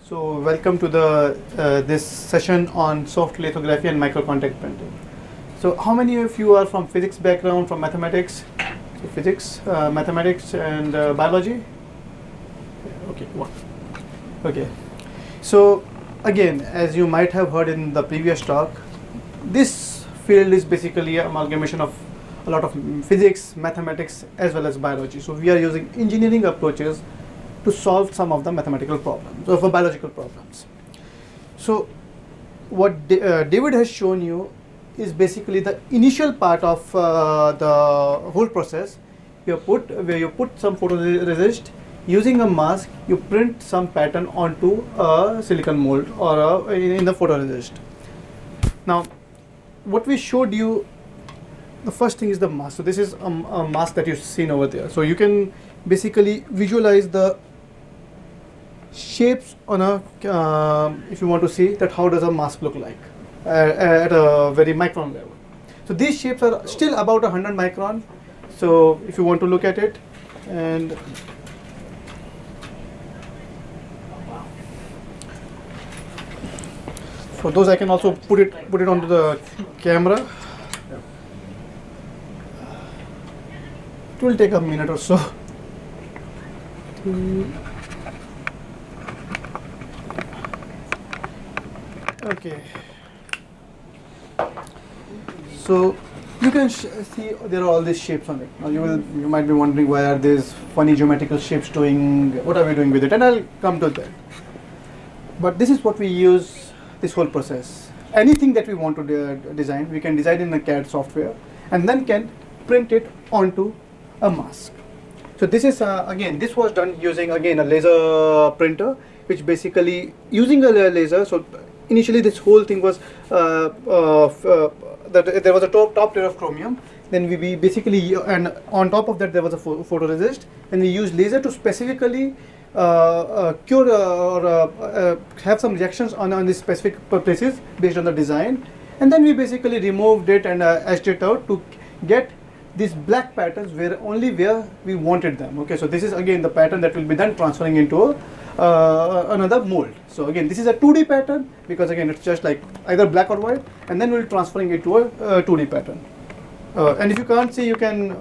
So welcome to the this session on soft lithography and microcontact printing. So how many of you are from physics background, from mathematics? So physics, mathematics and biology? Okay, one. Okay. So again, as you might have heard in the previous talk, this field is basically an amalgamation of a lot of physics, mathematics as well as biology. So we are using engineering approaches to solve some of the mathematical problems or for biological problems. So what David has shown you is basically the initial part of the whole process. Where you put some photoresist, using a mask, you print some pattern onto a silicon mold or in the photoresist. Now, what we showed you, the first thing is the mask. So this is a mask that you've seen over there. So you can basically visualize the shapes on a, if you want to see that how does a mask look like at a very micron level. So these shapes are still about 100 micron. So if you want to look at it, and for those I can also put it onto the camera. It will take a minute or so. Okay. So you can see there are all these shapes on it. Now you might be wondering, why are these funny geometrical shapes doing? What are we doing with it? And I'll come to that. But this is what we use this whole process. Anything that we want to design, we can design in a CAD software, and then can print it onto a mask. So this is again, this was done using again a laser printer, which basically using a laser. So initially this whole thing was that there was a top layer of chromium. Then we basically, and on top of that there was a photoresist, and we used laser to specifically cure or have some reactions on these specific places based on the design. And then we basically removed it and etched it out to get these black patterns where we wanted them. Okay, so this is again the pattern that will be then transferring into another mold. So again, this is a 2D pattern because again it's just like either black or white, and then we'll transferring it to a 2D pattern. And if you can't see, you can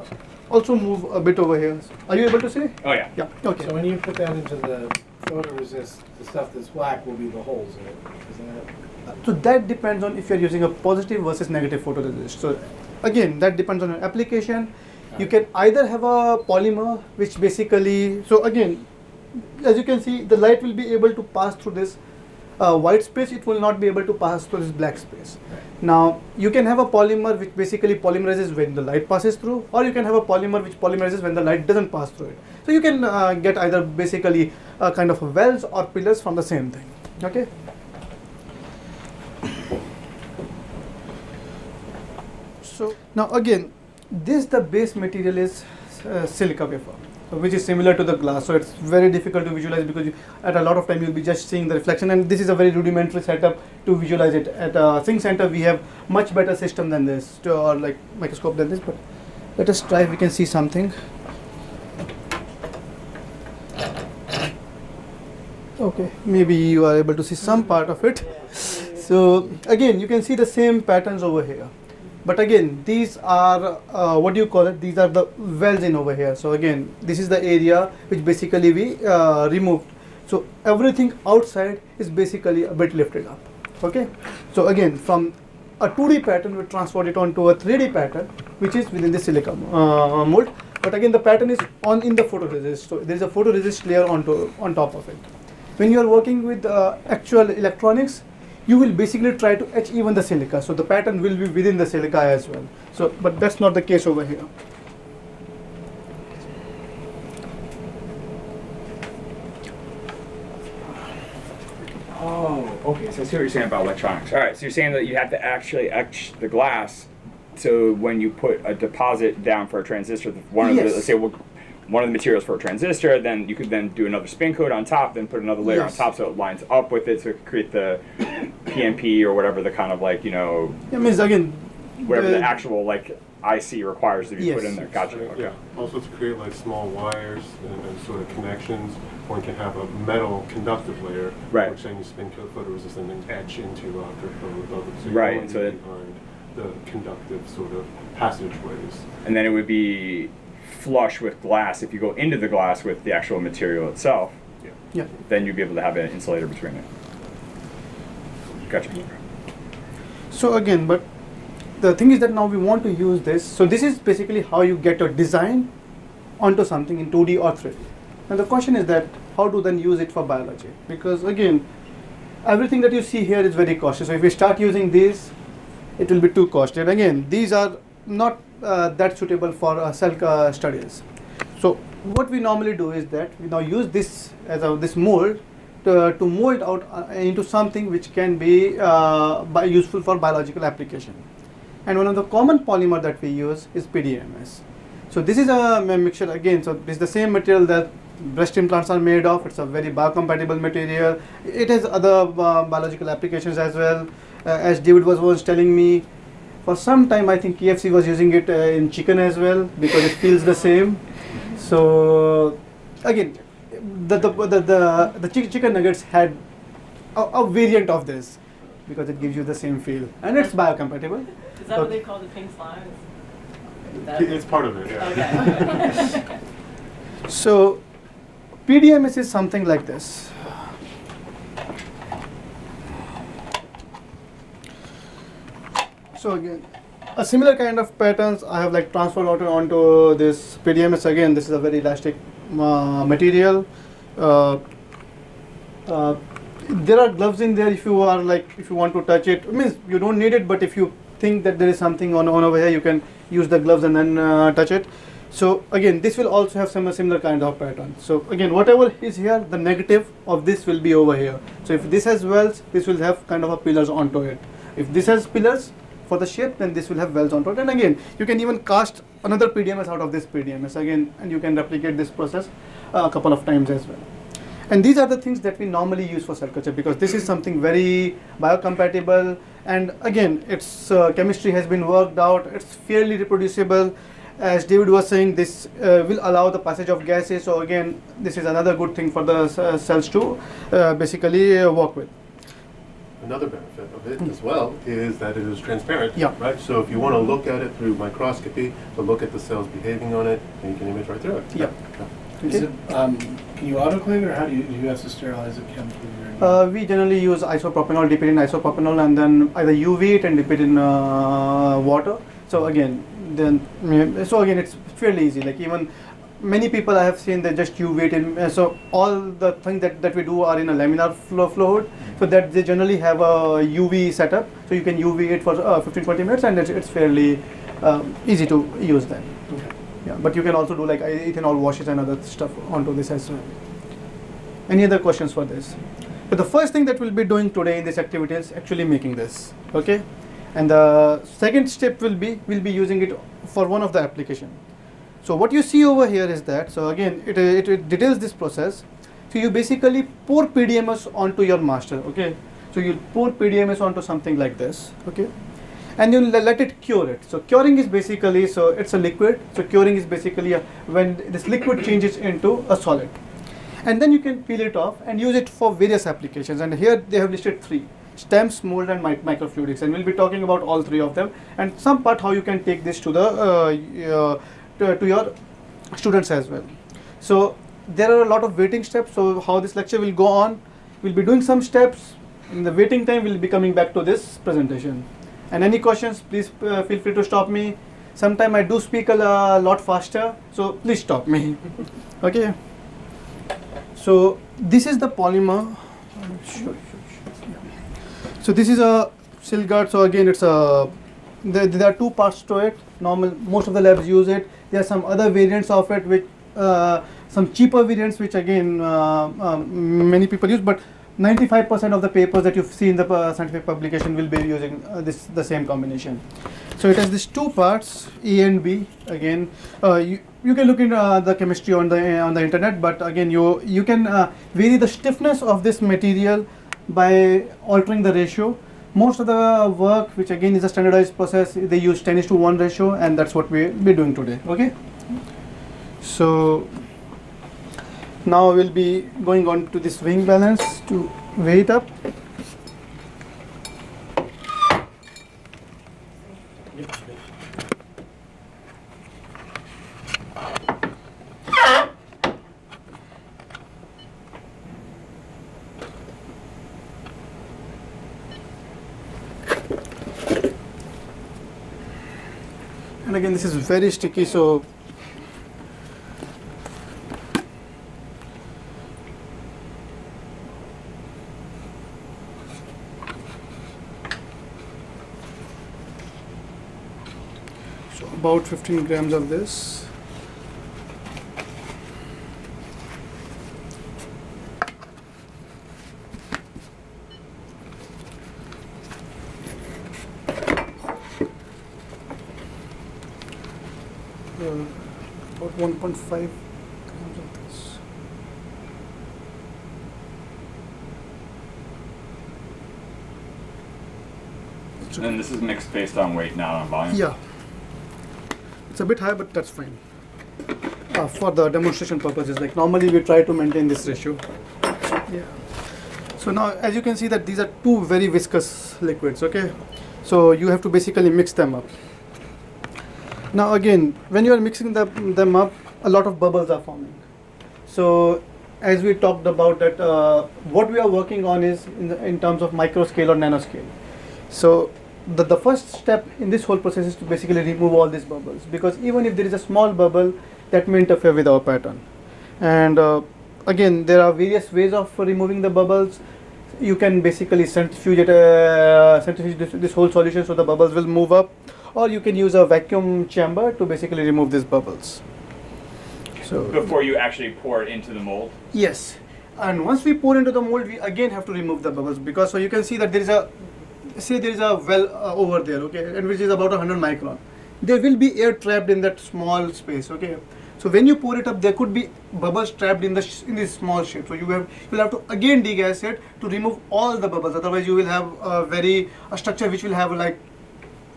also move a bit over here. Are you able to see? Oh yeah. Yeah. Okay. So when you put that into the photoresist, the stuff that's black will be the holes in it, isn't it? So that depends on if you're using a positive versus negative photoresist. So again, that depends on your application. You can either have a polymer which basically, so again, as you can see, the light will be able to pass through this white space. It will not be able to pass through this black space. Right. Now you can have a polymer which basically polymerizes when the light passes through, or you can have a polymer which polymerizes when the light doesn't pass through it. So you can get either basically a kind of wells or pillars from the same thing. Okay. So now again, the base material is silica wafer, which is similar to the glass. So it's very difficult to visualize because at a lot of time you'll be just seeing the reflection, and this is a very rudimentary setup to visualize it. At a Think Center we have much better system than this, or like microscope than this. But let us try if we can see something. Okay, maybe you are able to see some part of it. So again, you can see the same patterns over here. But again, these are, what do you call it? These are the wells in over here. So again, this is the area which basically we removed. So everything outside is basically a bit lifted up. Okay. So again, from a 2D pattern, we transferred it onto a 3D pattern, which is within the silica mold. But again, the pattern is in the photoresist. So there is a photoresist layer on top of it. When you are working with actual electronics, you will basically try to etch even the silica, so the pattern will be within the silica as well. So, but that's not the case over here. Oh, okay. So I see what you're saying about electronics. All right. So you're saying that you have to actually etch the glass. So when you put a deposit down for a transistor, let's say one of the materials for a transistor, then you could then do another spin coat on top, then put another layer on top so it lines up with it to create the PNP or whatever the kind of like, It means again, whatever the actual like IC requires to be put in there. Gotcha. Okay. Yeah. Also to create like small wires and sort of connections, one can have a metal conductive layer, Right. which then you spin coat photoresist and then etch into photophotovoltaic. So Right, you're so only that- behind the conductive sort of passageways. And then it would be flush with glass. If you go into the glass with the actual material itself, Yeah. then you'd be able to have an insulator between it. Gotcha. So again, but the thing is that now we want to use this. So this is basically how you get a design onto something in 2D or 3D. Now the question is that how to then use it for biology? Because again, everything that you see here is very costly. So if we start using these, it will be too costly. And again, these are not that suitable for cell studies. So what we normally do is that we now use this as this mold to mold out into something which can be useful for biological application. And one of the common polymer that we use is PDMS. So this is a mixture again. So this is the same material that breast implants are made of. It's a very biocompatible material. It has other biological applications as well. As David was once telling me, for some time I think KFC was using it in chicken as well because it feels the same. So again, the chicken nuggets had a variant of this because it gives you the same feel and it's biocompatible. Is that what they call the pink slimes? It's part of it, yeah. Okay. So PDMS is something like this. So again, a similar kind of patterns I have like transferred onto this PDMS. Again, this is a very elastic material. There are gloves in there if you want to touch it. It means you don't need it, but if you think that there is something on over here, you can use the gloves and then touch it. So again, this will also have some similar kind of pattern. So again, whatever is here, the negative of this will be over here. So if this has wells, this will have kind of a pillars onto it. If this has pillars for the shape, then this will have wells onto it. And again, you can even cast another PDMS out of this PDMS again, and you can replicate this process a couple of times as well. And these are the things that we normally use for cell culture because this is something very biocompatible. And again, its chemistry has been worked out. It's fairly reproducible. As David was saying, this will allow the passage of gases. So again, this is another good thing for the cells to basically work with. Another benefit of it as well is that it is transparent, Yeah. right? So if you want to look at it through microscopy, to look at the cells behaving on it, and you can image right through it. Yeah. Is it, can you autoclave it, or how do you have to sterilize it chemically? We generally use isopropanol, dip it in isopropanol, and then either UV it and dip it in water. So again, it's fairly easy. Like even many people I have seen, they just UV it in. So all the things that we do are in a laminar flow hood. So that they generally have a UV setup. So you can UV it for 15-20 minutes, and it's fairly easy to use then. Okay. Yeah, but you can also do like ethanol washes and other stuff onto this as well. Any other questions for this? But the first thing that we'll be doing today in this activity is actually making this, okay? And the second step we'll be using it for one of the application. So what you see over here is that, so again, it details this process. So you basically pour PDMS onto your master, okay? So you pour PDMS onto something like this, okay? And you let it cure it. So curing is basically, so it's a liquid. So curing is basically when this liquid changes into a solid. And then you can peel it off and use it for various applications. And here they have listed 3: stems, mold, and microfluidics. And we'll be talking about all 3 of them. And some part how you can take this to the to your students as well. So there are a lot of waiting steps. So how this lecture will go on, we'll be doing some steps. In the waiting time, we'll be coming back to this presentation. And any questions, please feel free to stop me. Sometimes I do speak a lot faster, so please stop me. Okay. So this is the polymer. Sure. Yeah. So this is a silk guard. So again, it's a there are 2 parts to it. Most of the labs use it. There are some other variants of it, which some cheaper variants, which again many people use, but 95% of the papers that you see in the scientific publication will be using the same combination. So it has these 2 parts, A and B. Again, you can look into the chemistry on the internet, but again you can vary the stiffness of this material by altering the ratio. most of the work, which again is a standardized process, they use 10:1 ratio, and that's what we're doing today. Okay. So now we'll be going on to this weighing balance to weigh it up. And again, this is very sticky, so about 15 grams of this. About 1.5 grams of this. And this is mixed based on weight, not on volume? Yeah. It's a bit high, but that's fine. For the demonstration purposes, like normally we try to maintain this ratio. Yeah. So now, as you can see that these are two very viscous liquids, okay? So you have to basically mix them up. Now again, when you are mixing them up, a lot of bubbles are forming. So as we talked about that, what we are working on is in terms of micro scale or nanoscale. So the first step in this whole process is to basically remove all these bubbles, because even if there is a small bubble, that may interfere with our pattern. And again, there are various ways of removing the bubbles. You can basically centrifuge this whole solution so the bubbles will move up, or you can use a vacuum chamber to basically remove these bubbles. So before you actually pour it into the mold? Yes, and once we pour into the mold, we again have to remove the bubbles, because so you can see that there is a well over there, okay, and which is about 100 micron. There will be air trapped in that small space, okay. So when you pour it up, there could be bubbles trapped in this small shape. So you'll have to again degas it to remove all the bubbles. Otherwise, you will have a structure which will have like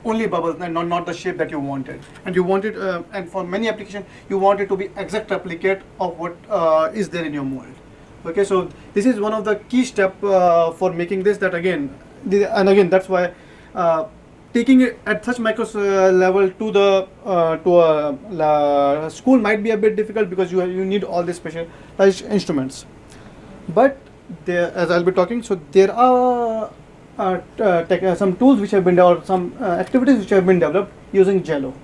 only bubbles and not the shape that you wanted. And you want it, and for many applications, you want it to be exact replicate of what is there in your mold. Okay, so this is one of the key step for making this. That again, that's why taking it at such micro level to a school might be a bit difficult, because you need all these specialized instruments. But there, as I'll be talking, so there are some tools which have been developed, some activities which have been developed using Jello.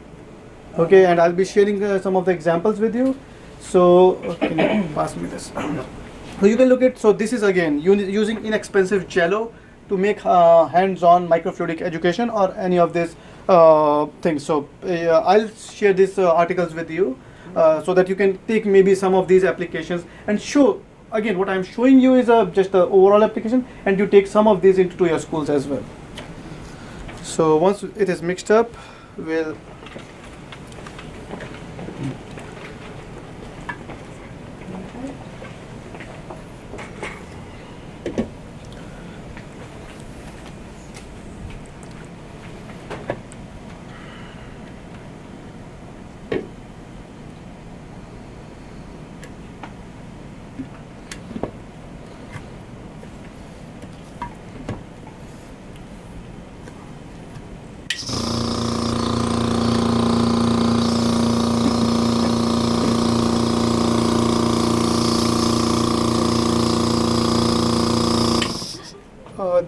Okay, and I'll be sharing some of the examples with you. So can you pass me this? So you can look at, so this is again using inexpensive Jello to make hands-on microfluidic education or any of these things. So I'll share these articles with you so that you can take maybe some of these applications and show. Again, what I'm showing you is just the overall application, and you take some of these into your schools as well. So once it is mixed up, we'll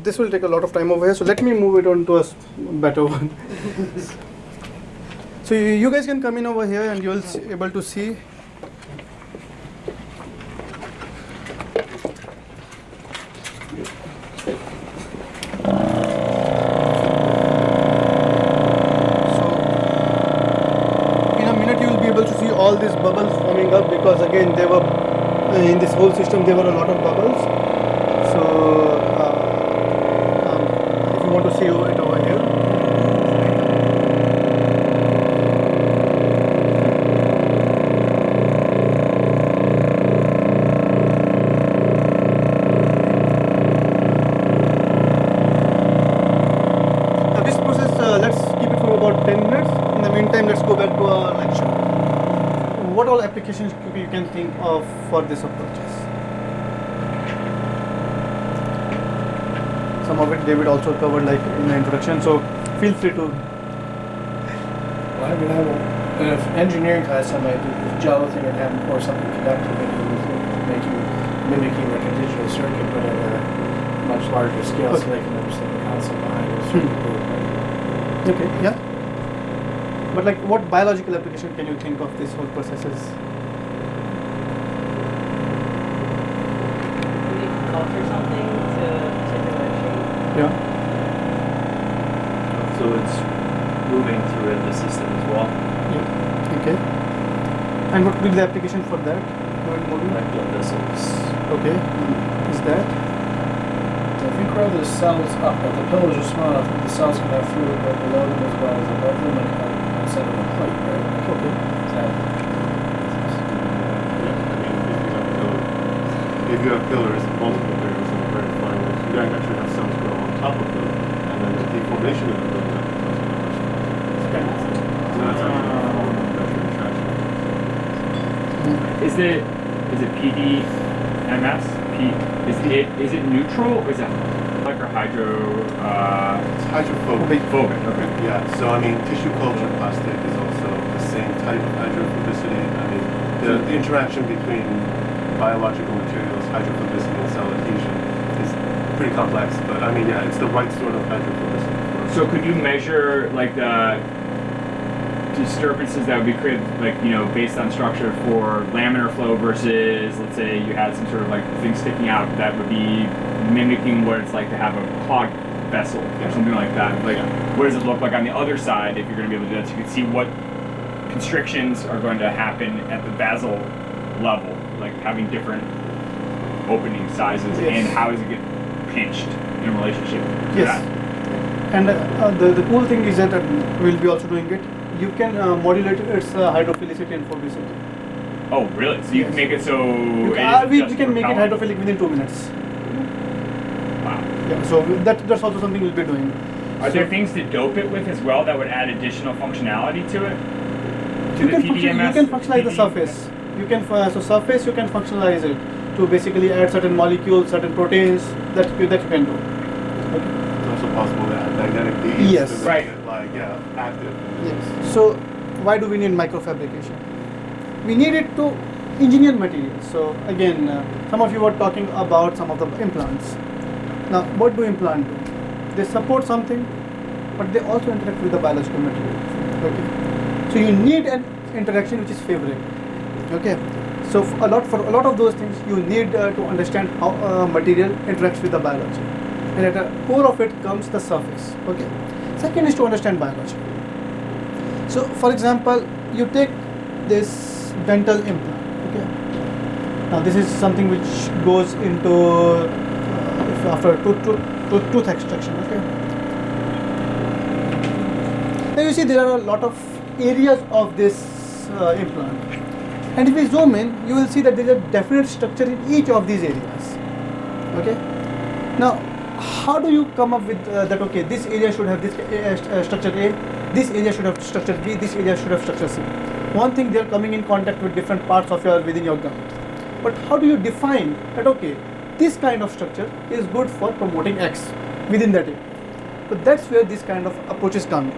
this will take a lot of time over here, so let me move it on to a better one. So you guys can come in over here and you'll be able to see. So in a minute you will be able to see all these bubbles forming up, because again they were in this whole system there were a lot of bubbles. So want to see it over here. applications you can think of for this approaches? Some of it David also covered like in the introduction, so feel free to. Well, I mean, I will, if engineering class, I might do with gelatin and have them pour something conductive in it, mimicking like a digital circuit, but at a much larger scale, so they can understand the concept behind it. Okay, yeah. But like, what biological application can you think of this whole processes? Maybe culture something to particular shape. Yeah. Fluids moving through the system as well, Yeah. Okay. And what will be the application for that? Moving? like blood vessels. Okay. Is that? So if you grow the cells up, but the pillars are small enough that the cells can have fluid go below them as well as above them, like instead of a plate, right? Okay. If you have pillars, multiple pillars in a very fine way, you can actually have cells grow on top of them, and then the deformation of the building that tells you how much fluid. So that's actually a form of vector attraction. Is it PDMS? Is it neutral or is it like or hydro? It's hydrophobic. Phobic. Okay. Yeah, so I mean, tissue culture plastic is also the same type of hydrophobicity. I mean, the interaction between biological materials, hydrophobicity, and cell adhesion is pretty complex, but I mean, yeah, it's the right sort of hydrophobicity. So could you measure like the disturbances that would be created, like, you know, based on structure for laminar flow versus, let's say, you had some sort of like thing sticking out that would be mimicking what it's like to have a clogged vessel or something like that. Like, what does it look like on the other side if you're going to be able to do that? So you can see what constrictions are going to happen at the basal level, like having different opening sizes, Yes. and how does it get pinched in relationship to Yes. that? And the cool thing is that we'll be also doing it. You can modulate its hydrophilicity and phobicity. Oh, really? So you Yes. can make it so We just can make it repellent? hydrophilic within 2 minutes. Wow. Yeah, so that's also something we'll be doing. Are there things to dope it with as well that would add additional functionality to it? To You the can, PDMS? you can functionalize the surface. You can so surface you can functionalize it to basically add certain molecules, certain proteins that you can do. Okay. It's also possible to add magnetic beads Yes. to make Right. it like, active. Yes. So why do we need microfabrication? We need it to engineer materials. So again, some of you were talking about some of the implants. Now, what do implants do? They support something, but they also interact with the biological material. Okay. So you need an interaction which is favorable. Okay. So for a lot of those things, you need to understand how material interacts with the biology, and at the core of it comes the surface. Okay. Second is to understand biology. So, for example, you take this dental implant. Okay. Now, this is something which goes into after tooth extraction. Okay. Now you see there are a lot of areas of this implant, and if we zoom in, you will see that there is a definite structure in each of these areas. Okay. Now, how do you come up with that? Okay, this area should have this structure A, this area should have structure B, this area should have structure C. One thing, they are coming in contact with different parts of within your gum. But how do you define that? Okay, this kind of structure is good for promoting X within that area. So that's where this kind of approaches come in.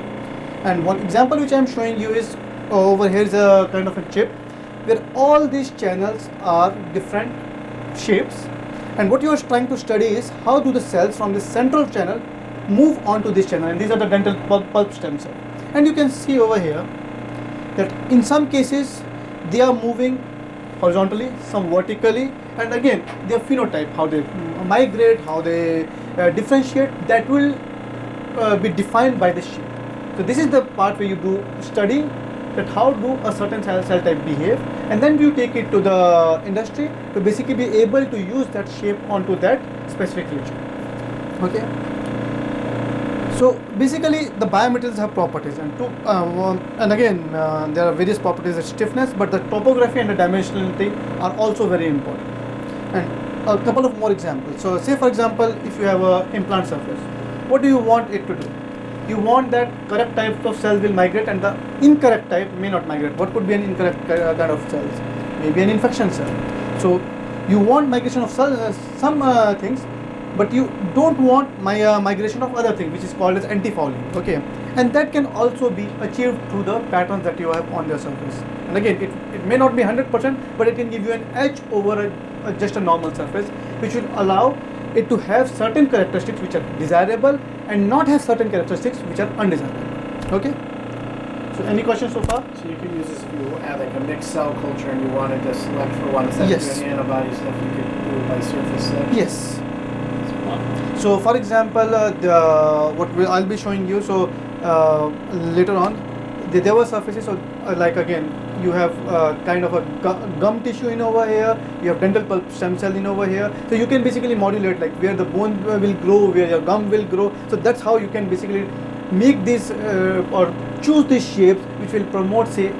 And one example which I am showing you is over here is a kind of a chip where all these channels are different shapes. And what you are trying to study is how do the cells from the central channel move on to this channel, and these are the dental pulp stem cells. And you can see over here that in some cases they are moving horizontally, some vertically, and again their phenotype, how they migrate, how they differentiate, that will be defined by the shape. So this is the part where you do study that how do a certain cell type behave, and then you take it to the industry to basically be able to use that shape onto that specific region. Okay. So basically the biomaterials have properties, and again there are various properties of stiffness, but the topography and the dimensionality are also very important. And a couple of more examples. So say for example, if you have an implant surface, what do you want it to do? You want that correct type of cell will migrate and the incorrect type may not migrate. What could be an incorrect kind of cells? maybe an infection cell. So you want migration of some things, but you don't want migration of other things, which is called as anti-fouling. Okay, and that can also be achieved through the patterns that you have on the surface. And again, it may not be 100%, but it can give you an edge over just a normal surface, which will allow it to have certain characteristics which are desirable and not have certain characteristics which are undesirable. Okay. So any questions so far? So you could use this if you had like a mixed cell culture and you wanted to select for one instead Yes. of doing antibody stuff, you could do it by surface selection. Yes. So for example, I'll be showing you, so later on, there were surfaces, so like again, you have kind of a gum tissue in over here, you have dental pulp stem cell in over here, so you can basically modulate like where the bone will grow, where your gum will grow, so that's how you can basically make these or choose these shapes which will promote, say,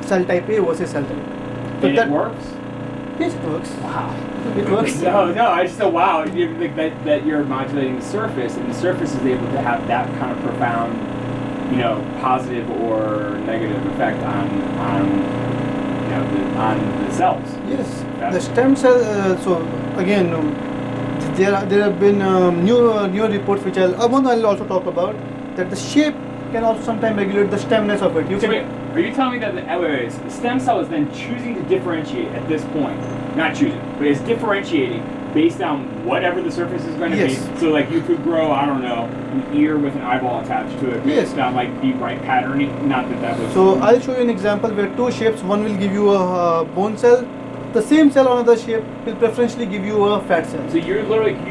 cell type A versus cell type B. So And that it works? Yes, it works. Wow. It works. No, I just thought, wow, you think that you're modulating the surface, and the surface is able to have that kind of profound, positive or negative effect on the cells. Yes, the stem cell. So again, there have been new reports which I'll also talk about, that the shape can also sometimes regulate the stemness of it. You So can. wait, are you telling me that the stem cell is then choosing to differentiate at this point? Not choosing, but is differentiating based on whatever the surface is going to Yes. be. So like you could grow, I don't know, an ear with an eyeball attached to it based Yes. on like the right patterning. Not that was. So I'll show you an example where two shapes. One will give you a bone cell. The same cell on another shape will preferentially give you a fat cell. So you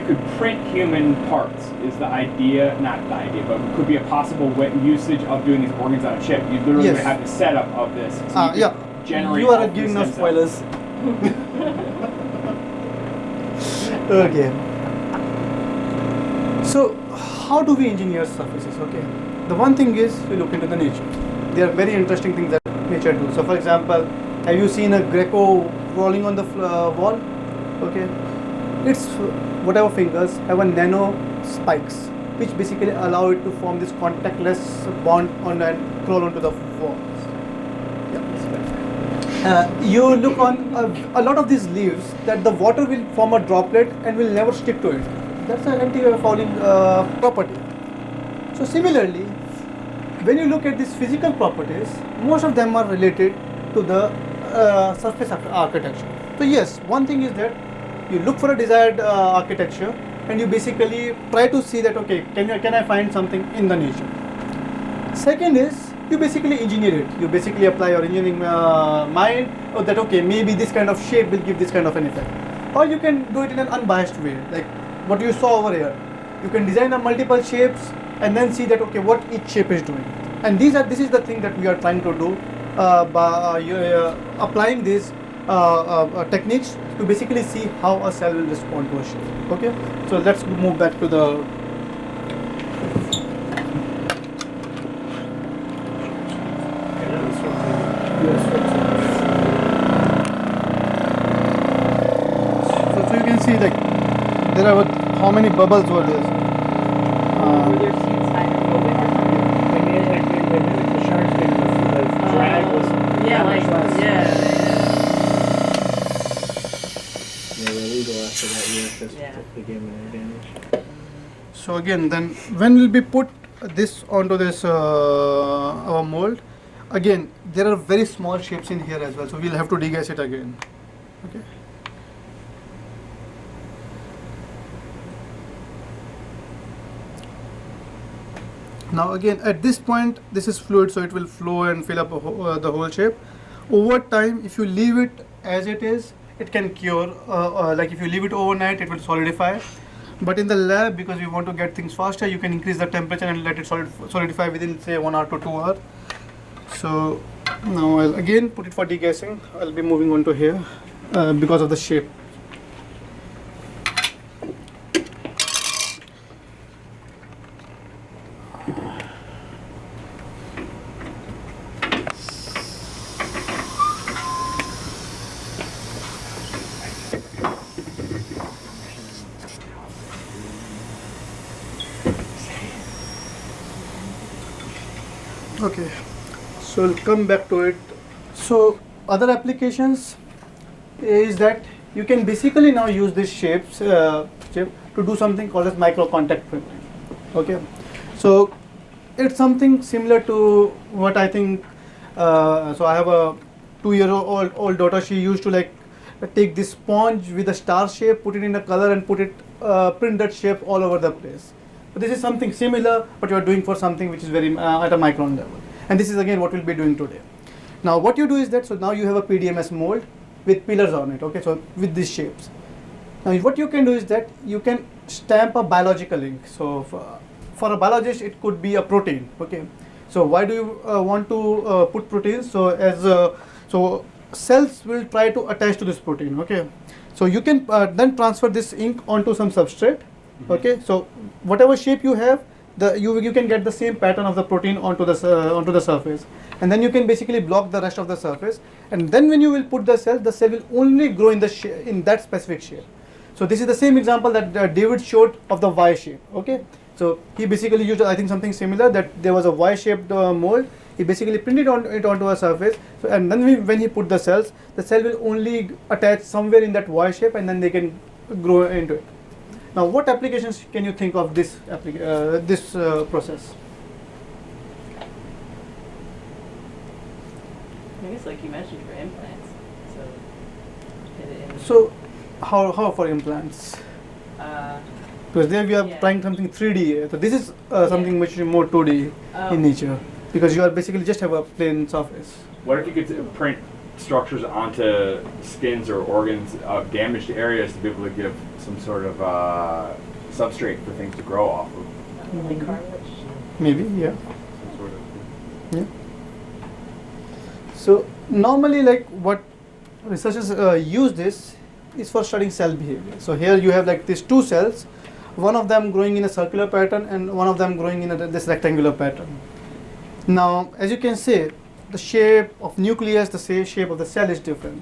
could print human parts. Is the idea, not the idea, but it could be a possible usage of doing these organs on a chip. You literally Yes. would have the setup of this. So you could Yeah. generate You are all these giving enough stem cells. spoilers. Okay. So how do we engineer surfaces? Okay. The one thing is we look into the nature. There are very interesting things that nature do. So for example, have you seen a Greco rolling on the wall? Okay. Its whatever fingers have a nano spikes, which basically allow it to form this contactless bond on and crawl onto the wall. You look on a lot of these leaves that the water will form a droplet and will never stick to it. That's an anti-fouling property. So similarly, when you look at these physical properties, most of them are related to the surface architecture. So yes, one thing is that you look for a desired architecture and you basically try to see that, okay, can I find something in the nature. Second is, you basically engineer it. You basically apply your engineering mind, or that okay, maybe this kind of shape will give this kind of an effect. Or you can do it in an unbiased way, like what you saw over here. You can design a multiple shapes and then see that okay, what each shape is doing. And this is the thing that we are trying to do by applying these techniques to basically see how a cell will respond to a shape. Okay, so let's move back to the. So you can see like there are how many bubbles were there. Were there seeds hydrophobic or something? They mimicked the sharks did, the drag was Yeah, that like, much less. yeah. They were illegal after that year because Yeah. they gave them an advantage. So again, then when will be put this onto this our mold? Again, there are very small shapes in here as well, so we'll have to degass it again. Okay. Now again, at this point, this is fluid, so it will flow and fill up the whole shape. Over time, if you leave it as it is, it can cure. Like if you leave it overnight, it will solidify. But in the lab, because we want to get things faster, you can increase the temperature and let it solidify within say 1 hour to 2 hours. So now I'll again put it for degassing. I'll be moving on to here because of the shape. Okay, so we'll come back to it. So other applications, is that you can basically now use these shapes shape to do something called as microcontact printing. Okay, so it's something similar to what I think. So I have a 2-year-old daughter. She used to like take this sponge with a star shape, put it in a color, and print that shape all over the place. So this is something similar, but you are doing for something which is very at a micron level. And this is again what we'll be doing today. Now what you do is that, so now you have a PDMS mold with pillars on it, okay, so with these shapes. Now what you can do is that you can stamp a biological ink. So for a biologist it could be a protein, okay. So why do you want to put proteins? So cells will try to attach to this protein, okay. So you can then transfer this ink onto some substrate, okay. So whatever shape you have, you can get the same pattern of the protein onto the surface, and then you can basically block the rest of the surface, and then when you will put the cell will only grow in that specific shape. So this is the same example that David showed of the Y shape, okay. So he basically used, I think, something similar, that there was a Y-shaped mold. He basically printed it onto a surface, so, and then when he put the cell will only attach somewhere in that Y shape, and then they can grow into it. Now, what applications can you think of this process? I guess like you mentioned for implants. So how for implants? Because there we are Yeah. trying something 3D. So this is something which is more 2D Oh. in nature, because you are basically just have a plain surface. What if you could print structures onto skins or organs of damaged areas to be able to give some sort of substrate for things to grow off of? Like cartilage. Maybe, yeah. Some sort of. Yeah. So normally, like what researchers use this is for studying cell behavior. So here you have like these two cells, one of them growing in a circular pattern and one of them growing in this rectangular pattern. Now, as you can see, the shape of nucleus, the shape of the cell is different.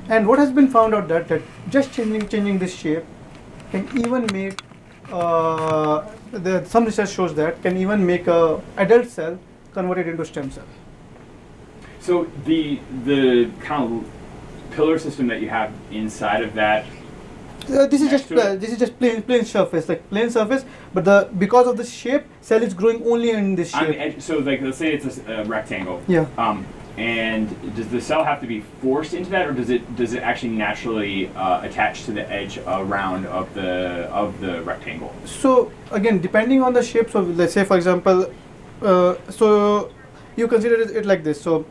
And what has been found out that just changing this shape can even make some research shows that can even make a adult cell converted into stem cell. So the kind of pillar system that you have inside of that. This is just plain surface, like plain surface, but because of the shape, cell is growing only in this shape. So like let's say it's a rectangle. Yeah. And does the cell have to be forced into that, or does it actually naturally attach to the edge around of the rectangle? So again, depending on the shape, so let's say for example, so you consider it like this. So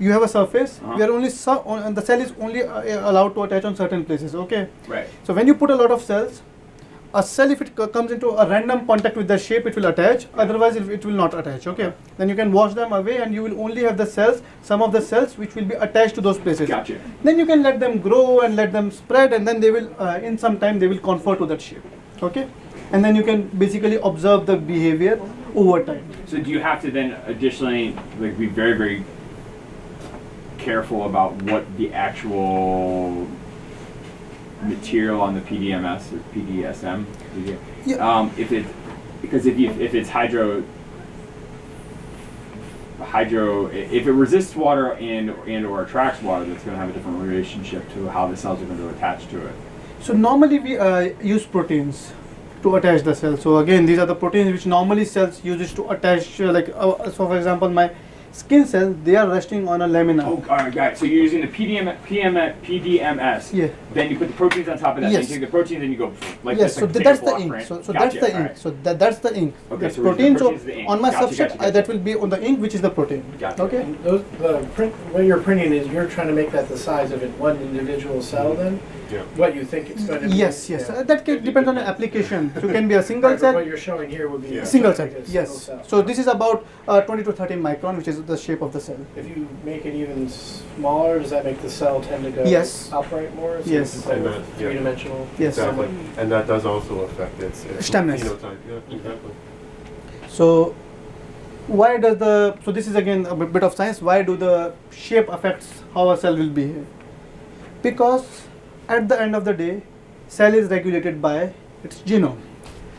you have a surface where only and the cell is only allowed to attach on certain places. Okay. Right. So when you put a lot of cells, a cell, if it comes into a random contact with the shape, it will attach. Otherwise, it will not attach. Okay. Then you can wash them away, and you will only have the cells, some of the cells, which will be attached to those places. Gotcha. Then you can let them grow and let them spread, and then they will, in some time, they will conform to that shape. Okay. And then you can basically observe the behavior over time. So do you have to then additionally like be very, very careful about what the actual material on the PDMS or PDSM? Yeah. If it's hydro, if it resists water and or attracts water, that's going to have a different relationship to how the cells are going to attach to it. So normally we use proteins to attach the cell. So again, these are the proteins which normally cells uses to attach. So for example, my skin cells, they are resting on a lamina. Oh, all right, got it. So you're using the PDMS. Yeah. Then you put the proteins on top of that. Yes. Then you take the proteins and you go like Yes. this. So like that's a the block ink. print. So Gotcha, that's the ink. all right. So that's the ink. Okay, That's so we're protein. using the So proteins as the ink. on my Gotcha, substrate, gotcha. that will be on the ink, which is the protein. Gotcha. Okay. And what you're printing is you're trying to make that the size of it, one individual cell then? Yeah. What you think it's going to be? Yes. Yeah. That can depend on the application. So it can be a single Right, but cell. what you're showing here would be Yeah. Single cell, like a yes. single cell. So this is about 20 to 30 micron, which is the shape of the cell. If you make it even smaller, does that make the cell tend to go Yes. upright more? So Yes. Instead of And that- yeah. three-dimensional? Yes. Exactly. And that does also affect its Stemness. phenotype. Yeah, exactly. So so this is again a bit of science. Why do the shape affects how a cell will behave? Because at the end of the day, cell is regulated by its genome.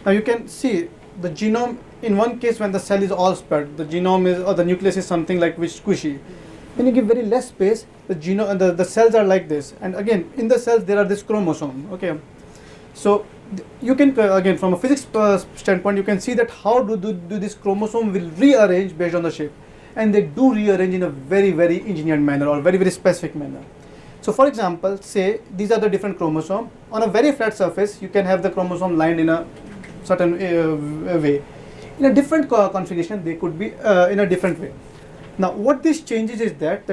Now you can see the genome in one case when the cell is all spread, the genome is or the nucleus is something like which squishy. When you give very less space, the genome and the cells are like this. And again, in the cells there are this chromosome. Okay, so you can again from a physics standpoint, you can see that how do this chromosome will rearrange based on the shape, and they do rearrange in a very engineered manner or very specific manner. So for example, say these are the different chromosomes. On a very flat surface, you can have the chromosome lined in a certain way. In a different configuration, they could be in a different way. Now, what this changes is that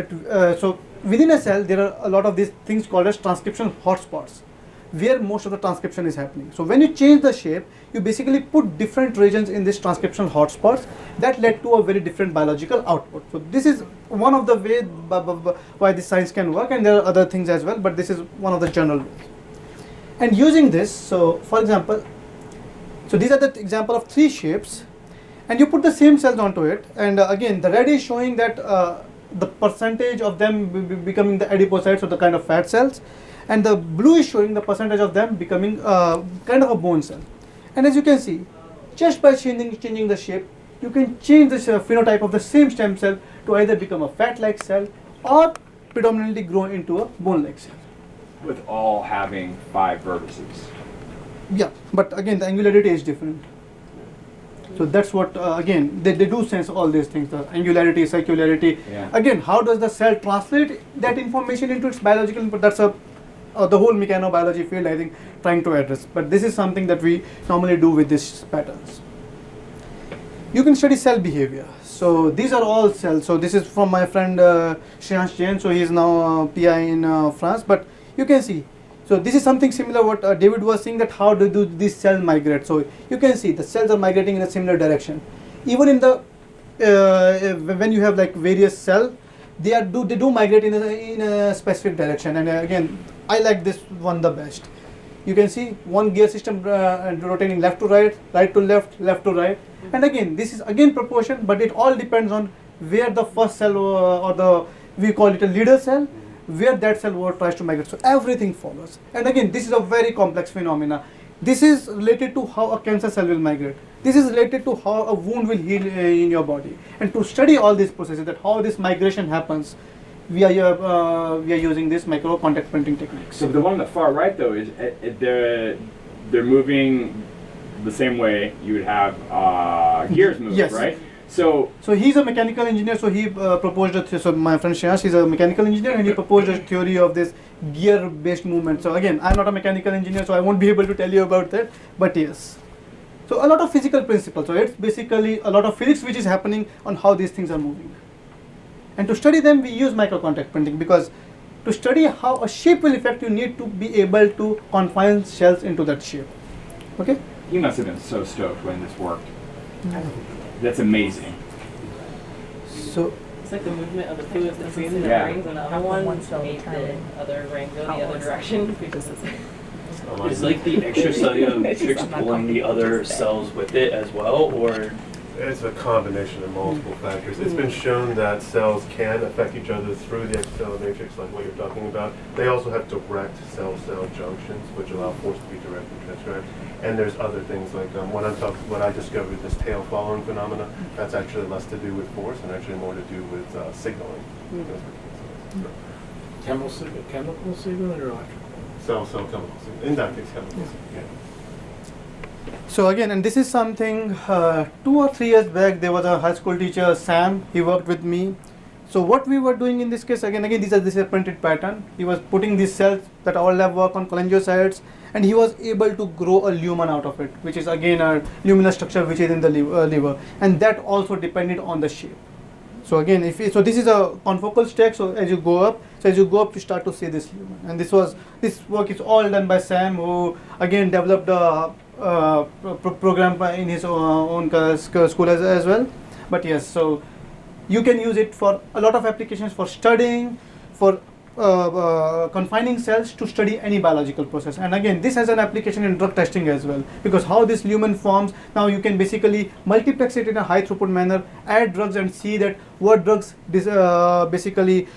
so within a cell, there are a lot of these things called as transcription hotspots, where most of the transcription is happening. So when you change the shape, you basically put different regions in this transcription hotspots that led to a very different biological output. So this is one of the ways why this science can work, and there are other things as well, but this is one of the general ways. And using this, so for example, so these are the example of 3 shapes, and you put the same cells onto it, and again the red is showing that the percentage of them becoming the adipocytes or the kind of fat cells, and the blue is showing the percentage of them becoming kind of a bone cell. And as you can see, just by changing the shape, you can change the phenotype of the same stem cell to either become a fat-like cell or predominantly grow into a bone-like cell. With all having 5 vertices. Yeah, but again the angularity is different. So that's what again they do sense all these things, the angularity, circularity. Yeah. Again, how does the cell translate that information into its biological input? That's the whole mechanobiology field, I think, trying to address. But this is something that we normally do with these patterns. You can study cell behavior. So these are all cells. So this is from my friend Shreyansh Jain. So he is now PI in France. But you can see. So this is something similar what David was saying, that how do these cells migrate. So you can see the cells are migrating in a similar direction. Even in the when you have like various cells, they do migrate in a specific direction. And again, I like this one the best. You can see one gear system rotating left to right, right to left, left to right. And again, this is again proportion, but it all depends on where the first cell or we call it a leader cell, where that cell tries to migrate. So everything follows. And again, this is a very complex phenomena. This is related to how a cancer cell will migrate. This is related to how a wound will heal in your body. And to study all these processes, that how this migration happens, we are using this microcontact printing techniques. So the one on the far right, though, is they're moving the same way you would have gears move, yes. right? So he's a mechanical engineer. So he proposed so my friend Shreyansh is a mechanical engineer, and he proposed a theory of this gear-based movement. So again, I'm not a mechanical engineer, so I won't be able to tell you about that. But yes, so a lot of physical principles. So it's basically a lot of physics which is happening on how these things are moving. And to study them, we use microcontact printing, because to study how a shape will affect, you need to be able to confine shells into that shape. Okay. you must have been so stoked when this worked. That's amazing. So It's like the movement of the fluids that freeze in the Yeah. rings, and the other one made the other ring go the other direction because it's Is like the extracellular matrix pulling the other cells with it as well, or? It's a combination of multiple factors. It's been shown that cells can affect each other through the extracellular matrix, like what you're talking about. They also have direct cell-cell junctions, which allow force to be directly transcribed. And there's other things like what I discovered, this tail following phenomena. That's actually less to do with force and actually more to do with signaling. Chemical signal or electrical? Cell chemical signal. In that case, chemical signal. Yeah. So again, and this is something 2 or 3 years back, there was a high school teacher, Sam, he worked with me. So what we were doing in this case, again, this is a printed pattern. He was putting these cells that all have work on cholangiocytes, and he was able to grow a lumen out of it, which is again a luminous structure which is in the liver, and that also depended on the shape. So again, so this is a confocal stack. So as you go up, you start to see this lumen, and this work is all done by Sam, who again developed a program in his own school as well. But yes, so you can use it for a lot of applications, for studying, for confining cells to study any biological process. And again, this has an application in drug testing as well, because how this lumen forms, now you can basically multiplex it in a high throughput manner, add drugs and see that what drugs basically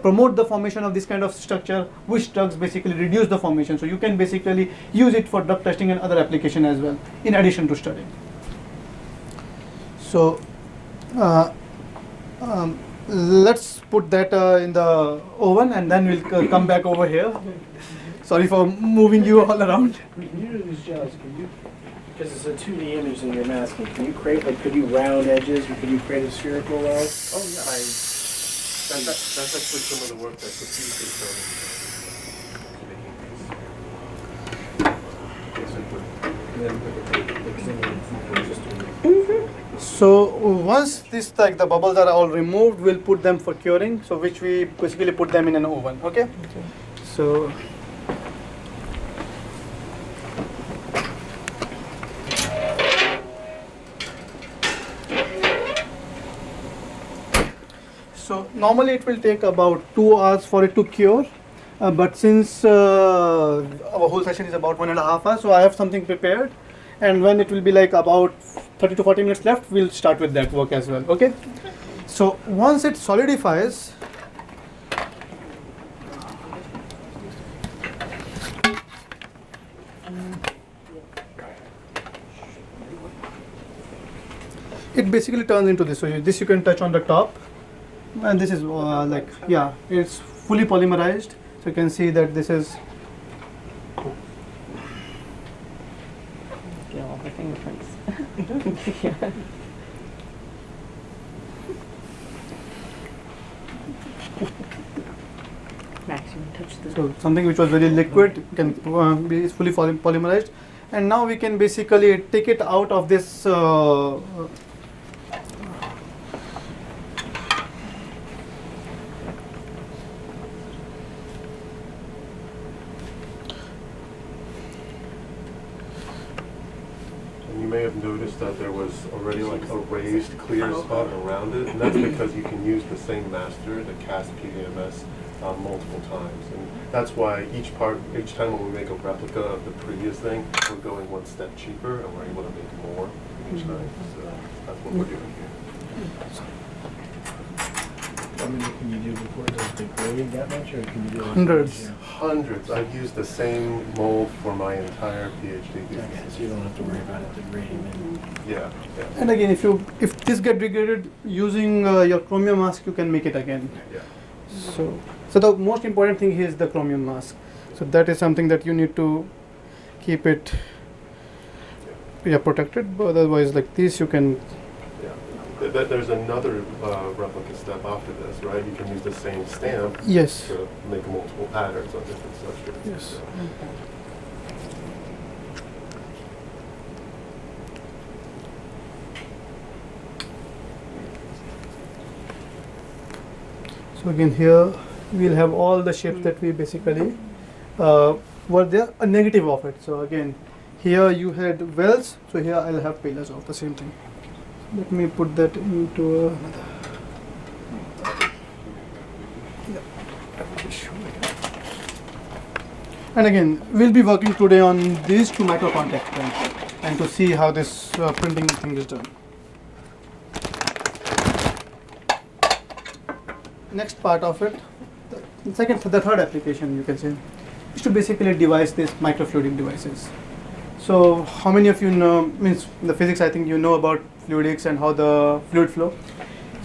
promote the formation of this kind of structure, which drugs basically reduce the formation. So you can basically use it for drug testing and other application as well, in addition to studying. So let's put that in the oven, and then we'll come back over here. Sorry for moving you all around. When you do these gels, can you, because it's a 2D image in your masking, can you create, like, could you round edges, or could you create a spherical well? Oh yeah, that's actually some of the work that Kapish has done. So once this, like, the bubbles are all removed, we'll put them for curing. So which we basically put them in an oven. Okay. So. So normally it will take about 2 hours for it to cure, but since our whole session is about 1.5 hours, so I have something prepared, and when it will be like about 30 to 40 minutes left, we'll start with that work as well. Okay. So once it solidifies, it basically turns into this. So this you can touch on the top. And this is like, yeah, it's fully polymerized. So you can see that this is. Feel all the fingerprints. Yeah. Max, you can touch the. So something which was very liquid can be fully polymerized. And now we can basically take it out of this And you may have noticed that there was already like a raised clear spot around it, and that's because you can use the same master to cast PDMS multiple times. And that's why each time when we make a replica of the previous thing, we're going one step cheaper and we're able to make more each time. So that's what we're doing here. How many can you do before it does degrade that much, or can you do hundreds. Hundreds. I've used the same mold for my entire PhD Okay, thesis. so you don't have to worry about it degrading. Yeah, yeah, And again, if this get degraded using your chromium mask, you can make it again. yeah. So the most important thing here is the chromium mask. So that is something that you need to keep it protected. But otherwise, like this, you can. Yeah. There's another replica step after this, right? You can use the same stamp Yes. to make multiple patterns on different substrates. Yes. So again, here we'll have all the shapes that we basically were there, a negative of it. So again, here you had wells, so here I'll have pillars of the same thing. Let me put that into another. And again, we'll be working today on these two microcontact prints and to see how this printing thing is done. Next part of it, the third application you can say, is to basically devise these microfluidic devices. So how many of you know, means in the physics I think you know about fluidics and how the fluid flow.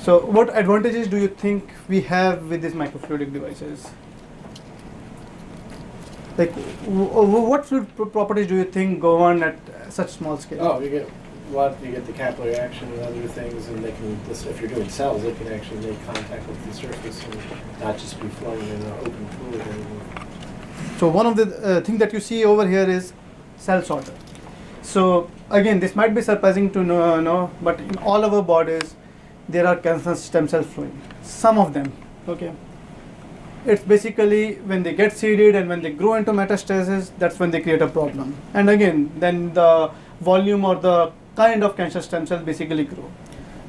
So what advantages do you think we have with these microfluidic devices? Like what fluid properties do you think go on at such small scale? Oh, you get the capillary action and other things, and they can, if you're doing cells, they can actually make contact with the surface and not just be flowing in an open fluid anymore. So one of the things that you see over here is cell sorter. So again, this might be surprising to know, but in all our bodies, there are cancer stem cells flowing. Some of them, okay. It's basically when they get seeded and when they grow into metastasis, that's when they create a problem. And again, then the volume or the kind of cancer stem cells basically grow.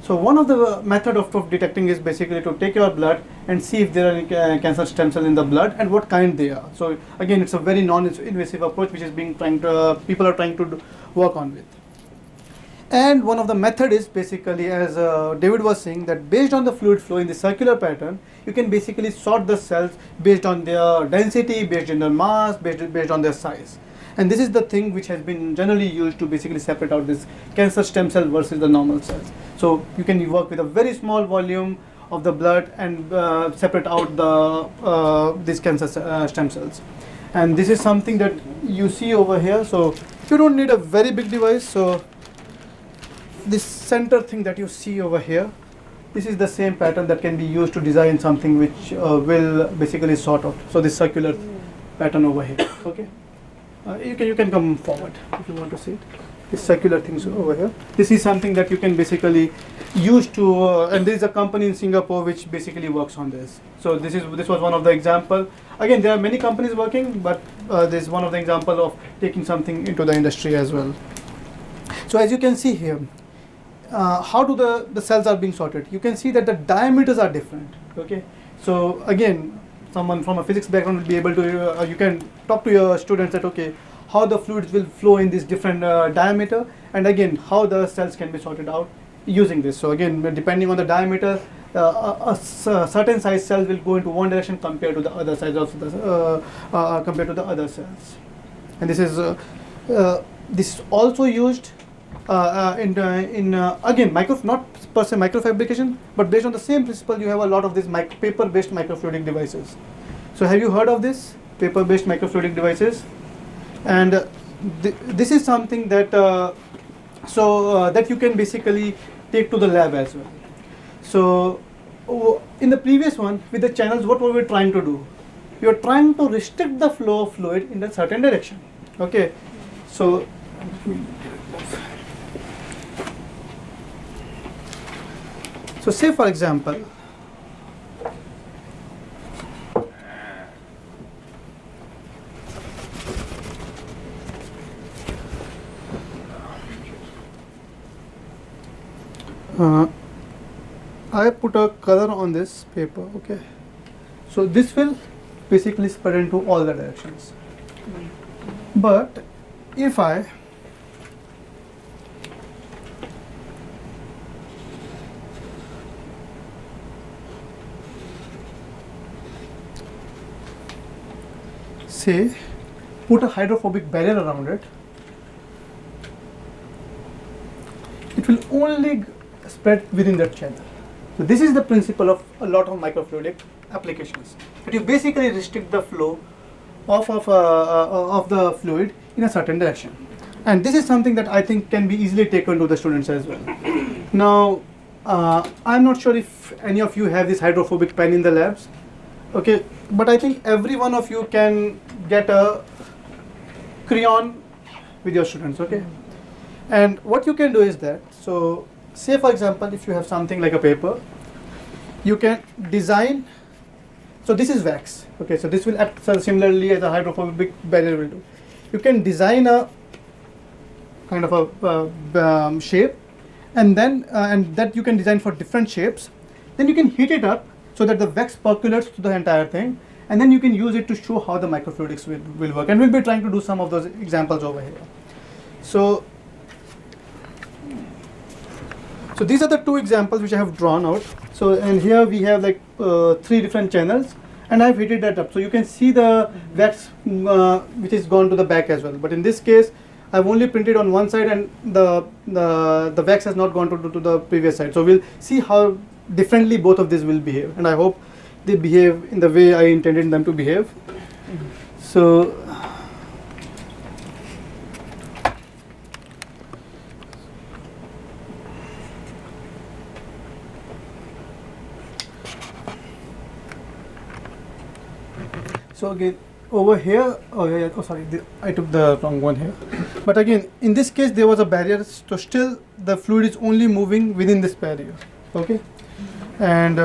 So one of the method of detecting is basically to take your blood and see if there are any cancer stem cells in the blood and what kind they are. So again, it's a very non-invasive approach which is people are trying to work on with. And one of the method is basically, as David was saying, that based on the fluid flow in the circular pattern, you can basically sort the cells based on their density, based on their mass, based on their size. And this is the thing which has been generally used to basically separate out this cancer stem cell versus the normal cells. So you can work with a very small volume of the blood and separate out these cancer stem cells. And this is something that you see over here. So you don't need a very big device. So this center thing that you see over here, this is the same pattern that can be used to design something which will basically sort out. So this circular pattern over here. Okay, you can come forward if you want to see it. This circular things over here. This is something that you can basically use to, and there is a company in Singapore which basically works on this. So this was one of the example. Again, there are many companies working, but this is one of the example of taking something into the industry as well. So as you can see here, how do the cells are being sorted? You can see that the diameters are different. Okay, so again, someone from a physics background will be able to, you can talk to your students that, okay, how the fluids will flow in this different diameter, and again, how the cells can be sorted out using this. So again, depending on the diameter, a certain size cell will go into one direction compared to the other size of the, compared to the other cells. And this is also used in again, not per se microfabrication, but based on the same principle, you have a lot of these paper-based microfluidic devices. So have you heard of this paper-based microfluidic devices? And this is something that that you can basically take to the lab as well. So in the previous one with the channels, what were we trying to do? We are trying to restrict the flow of fluid in a certain direction. Okay, so say for example, I put a color on this paper. Okay, so this will basically spread into all the directions. But if I say put a hydrophobic barrier around it, it will only spread within that channel. So this is the principle of a lot of microfluidic applications, that you basically restrict the flow of the fluid in a certain direction. And this is something that I think can be easily taken to the students as well. Now, I'm not sure if any of you have this hydrophobic pen in the labs. Okay, but I think every one of you can get a crayon with your students. Okay, and what you can do is that, so say for example, if you have something like a paper, you can design, so this is wax. Okay, so this will act similarly as a hydrophobic barrier will do. You can design a kind of a shape, and then and that you can design for different shapes. Then you can heat it up so that the wax percolates to the entire thing, and then you can use it to show how the microfluidics will work. And we'll be trying to do some of those examples over here. So these are the two examples which I have drawn out. So, and here we have like 3 different channels, and I've heated that up. So you can see the wax which is gone to the back as well. But in this case, I've only printed on one side, and the wax has not gone to the previous side. So we'll see how differently both of these will behave, and I hope they behave in the way I intended them to behave. So again over here, I took the wrong one here. But again, in this case there was a barrier, so still the fluid is only moving within this barrier. Okay, and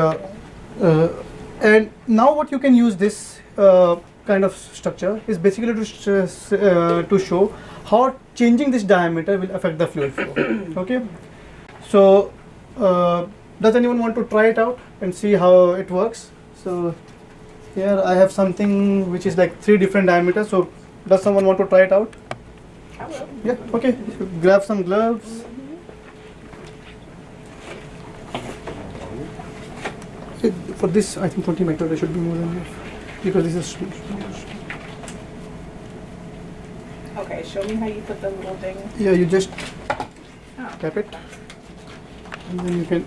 now what you can use this kind of structure is basically to show how changing this diameter will affect the fluid flow. Okay, so does anyone want to try it out and see how it works? So here I have something which is like 3 different diameters. So does someone want to try it out? I will. Yeah, okay. So grab some gloves. For this, I think 20 microns should be more than enough, because this is small. Okay, show me how you put the little thing. Yeah, you just Oh. tap it, and then you can.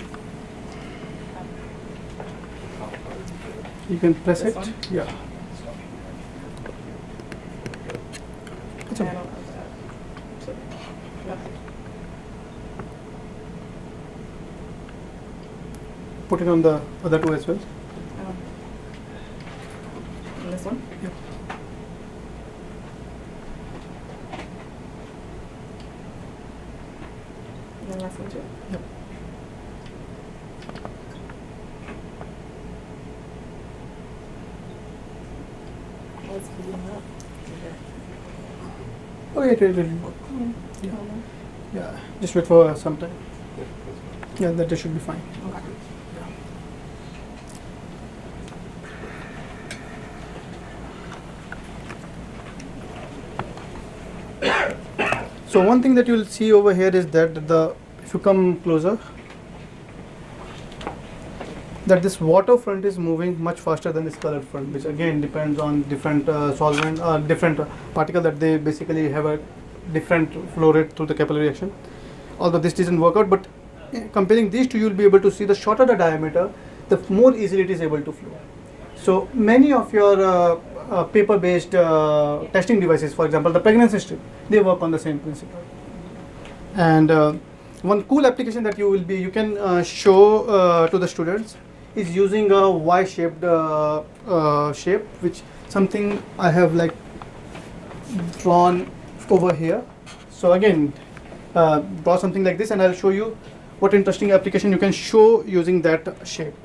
You can press This it. one? Yeah. It's I okay. don't know that. So, nothing. Put it on the other two as well. And this one? Yep. And then last one too? Yep. Let's clean up. Oh, yeah, it will work. Yeah. Yeah. Just wait for some time. Yeah, that should be fine. Okay. So one thing that you will see over here is that if you come closer, that this water front is moving much faster than this colored front, which again depends on different solvent, different particle that they basically have a different flow rate through the capillary reaction. Although this doesn't work out, but comparing these two, you will be able to see the shorter the diameter, the more easily it is able to flow. So many of your paper-based testing devices, for example, the pregnancy strip, they work on the same principle. And one cool application that you can show to the students is using a Y-shaped shape, which something I have like drawn over here. So again, draw something like this, and I'll show you what interesting application you can show using that shape.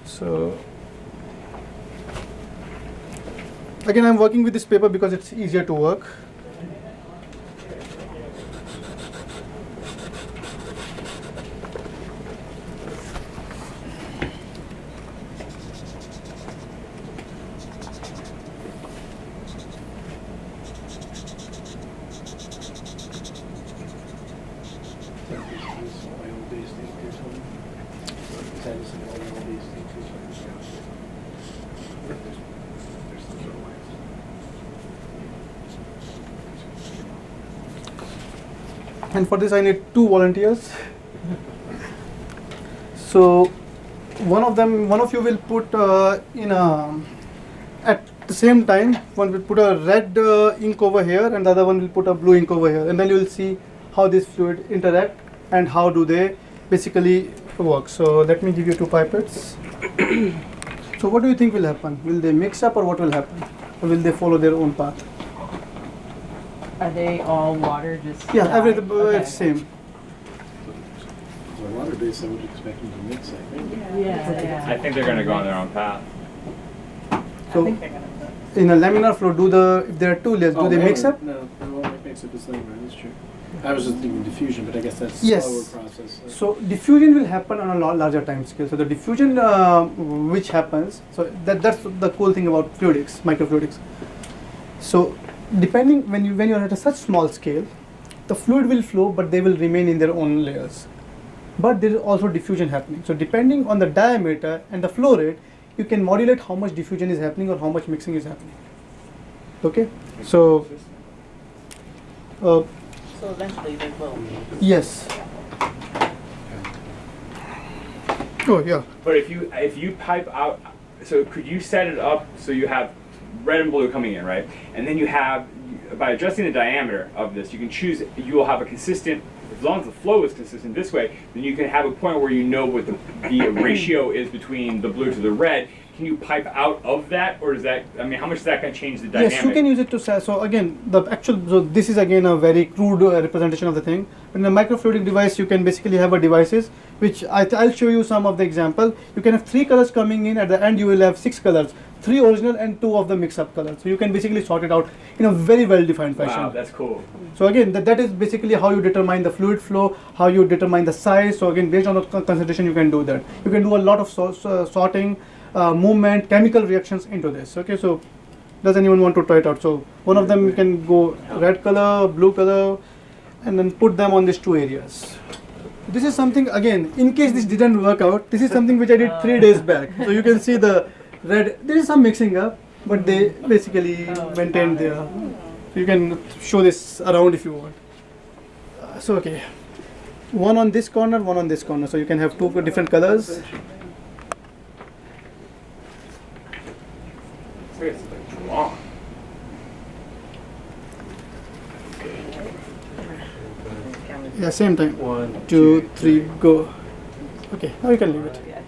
So again, I'm working with this paper because it's easier to work. And for this I need 2 volunteers. So one of you will put at the same time, one will put a red ink over here and the other one will put a blue ink over here, and then you will see how this fluid interact and how do they basically work. So let me give you 2 pipettes. So what do you think will happen? Will they mix up, or what will happen? Or will they follow their own path? Are they all water just? Yeah, dye? everything Okay. it's same. So water based, I would expect them to mix, I think. Yeah. I think they're going to go on their own path. I So think they're gonna put. in a laminar flow, if there are 2 layers, do they mix up? No, they won't mix up the same, right? That's true. I was just thinking diffusion, but I guess that's Yes. slower process. So diffusion will happen on a larger time scale. So the diffusion which happens, so that's the cool thing about fluidics, microfluidics. So depending when you are at a such small scale, the fluid will flow, but they will remain in their own layers. But there is also diffusion happening. So depending on the diameter and the flow rate, you can modulate how much diffusion is happening or how much mixing is happening. Okay, so. So eventually they will. Yes. Oh yeah. But if you pipe out, so could you set it up so you have red and blue coming in, right? And then you have, by adjusting the diameter of this, you can choose, you will have a consistent, as long as the flow is consistent this way, then you can have a point where you know what the ratio is between the blue to the red. Can you pipe out of that, or is that, I mean, how much is that going to change the dynamic? Yes, you can use it to so again, so this is again a very crude representation of the thing. But in a microfluidic device, you can basically have a devices, which I'll show you some of the example. You can have 3 colors coming in, at the end you will have 6 colors, 3 original and 2 of the mix-up colors. So you can basically sort it out in a very well-defined fashion. Wow, that's cool. So again, that is basically how you determine the fluid flow, how you determine the size. So again, based on the concentration, you can do that. You can do a lot of sorting, movement, chemical reactions into this. Okay, so does anyone want to try it out? So one of them you can go red color, blue color, and then put them on these 2 areas. This is something, again, in case this didn't work out, this is something which I did 3 days back. So you can see the red, there is some mixing up, but they basically maintained their. So you can show this around if you want. So okay, one on this corner, one on this corner. So you can have 2 different colors. It's like long. Yeah, same time. 1, 2, 3, go. Okay, now you can leave it. Yeah.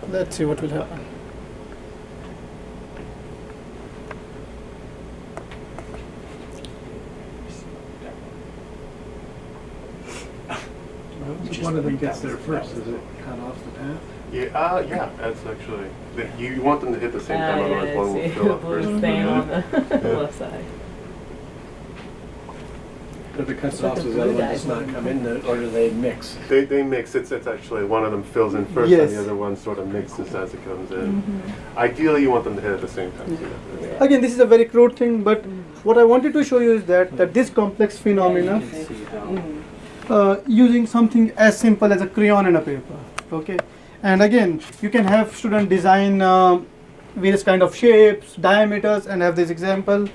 Let's see what will happen. Which one of them gets there first? Is it cut off the path? Yeah, that's actually, you want them to hit the same time, otherwise one will fill up first. Blue stain on the Yeah. left side. But if it cuts It's off, like does the the other blue one guys just not one. come in, or do they mix? They mix, it's actually, one of them fills in first Yes. and the other one sort of mixes as it comes in. Ideally, you want them to hit at the same time. So that- Again, this is a very crude thing, but what I wanted to show you is that this complex phenomena, using something as simple as a crayon and a paper, okay? And again, you can have student design various kind of shapes, diameters, and have this example.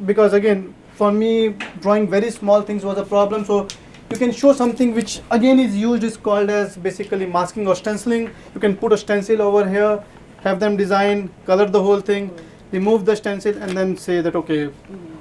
Because again, for me, drawing very small things was a problem, so you can show something which again is called as basically masking or stenciling. You can put a stencil over here, have them design, color the whole thing, remove the stencil, and then say that, okay,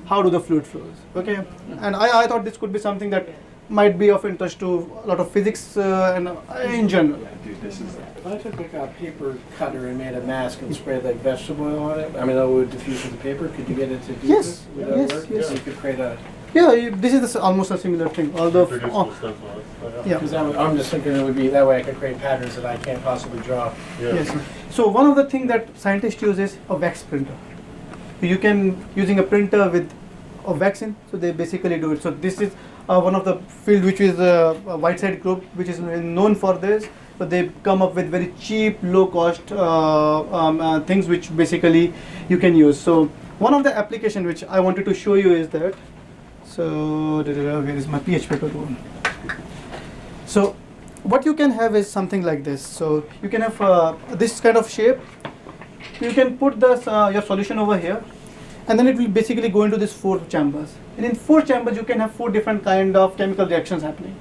how do the fluid flows, okay? And I thought this could be something that might be of interest to a lot of physics and in general. If I took like a paper cutter and made a mask and sprayed like vegetable oil on it, I mean, that would diffuse with the paper. Could you get it to do Yes, this? Would that yes, work? yes. So you could create a. Yeah, this is almost a similar thing, although, yeah. Because I'm just thinking it would be that way I could create patterns that I can't possibly draw. Yes. So one of the things that scientists use is a wax printer. You can, using a printer with a wax in, so they basically do it. So this is one of the field which is a Whiteside group, which is known for this. So they come up with very cheap, low cost things which basically you can use. So one of the application which I wanted to show you is that, so where is my pH paper going? So what you can have is something like this. So you can have this kind of shape. You can put this your solution over here, and then it will basically go into these 4 chambers. And in 4 chambers, you can have 4 different kind of chemical reactions happening.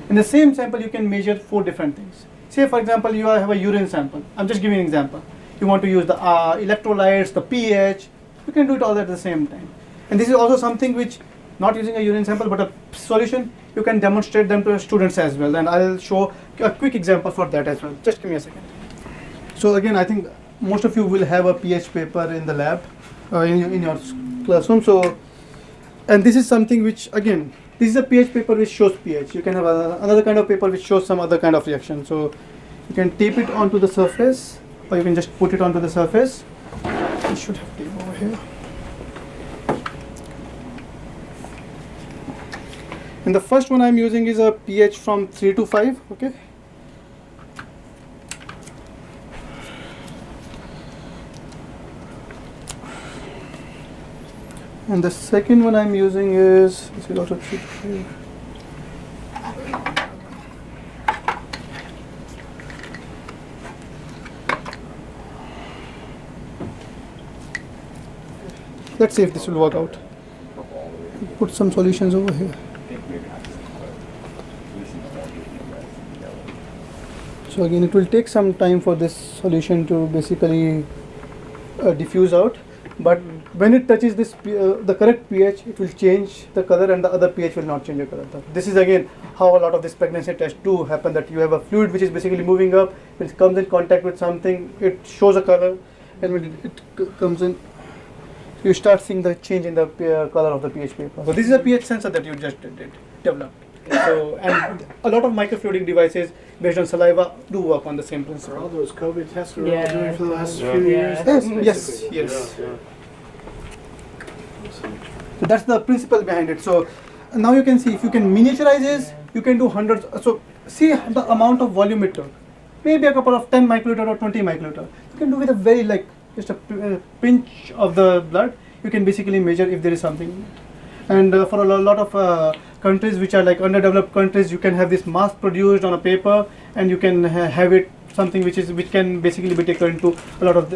In the same sample, you can measure 4 different things. Say, for example, you have a urine sample. I'm just giving an example. You want to use the electrolytes, the pH. You can do it all at the same time. And this is also something which, not using a urine sample, but a solution, you can demonstrate them to students as well. And I'll show a quick example for that as well. Just give me a second. So again, I think most of you will have a pH paper in the lab, in your classroom. So, and this is something which, again, this is a pH paper which shows pH. You can have another kind of paper which shows some other kind of reaction. So you can tape it onto the surface, or you can just put it onto the surface. I should have tape over here. And the first one I'm using is a pH from 3 to 5, okay? And the second one I'm using is, this is also 3 to 5. Let's see if this will work out. Put some solutions over here. So again, it will take some time for this solution to basically diffuse out. But when it touches this, the correct pH, it will change the color, and the other pH will not change the color. This is again how a lot of this pregnancy tests do happen, that you have a fluid which is basically moving up, when it comes in contact with something, it shows a color, and when it comes in, you start seeing the change in the color of the pH paper. So this is a pH sensor that you just developed. So, and a lot of microfluidic devices based on saliva do work on the same Are all principle. those COVID tests we're Yeah. all doing for the last Yeah. few Yeah. years? Yes, yes. So that's the principle behind it. So now you can see, if you can miniaturize this, you can do hundreds. So see the amount of volume it took. Maybe a couple of 10 microliter or 20 microliter. You can do with a very just a pinch of the blood. You can basically measure if there is something. And for a lot of countries which are like underdeveloped countries, you can have this mass produced on a paper, and you can have it something which can basically be taken to a lot of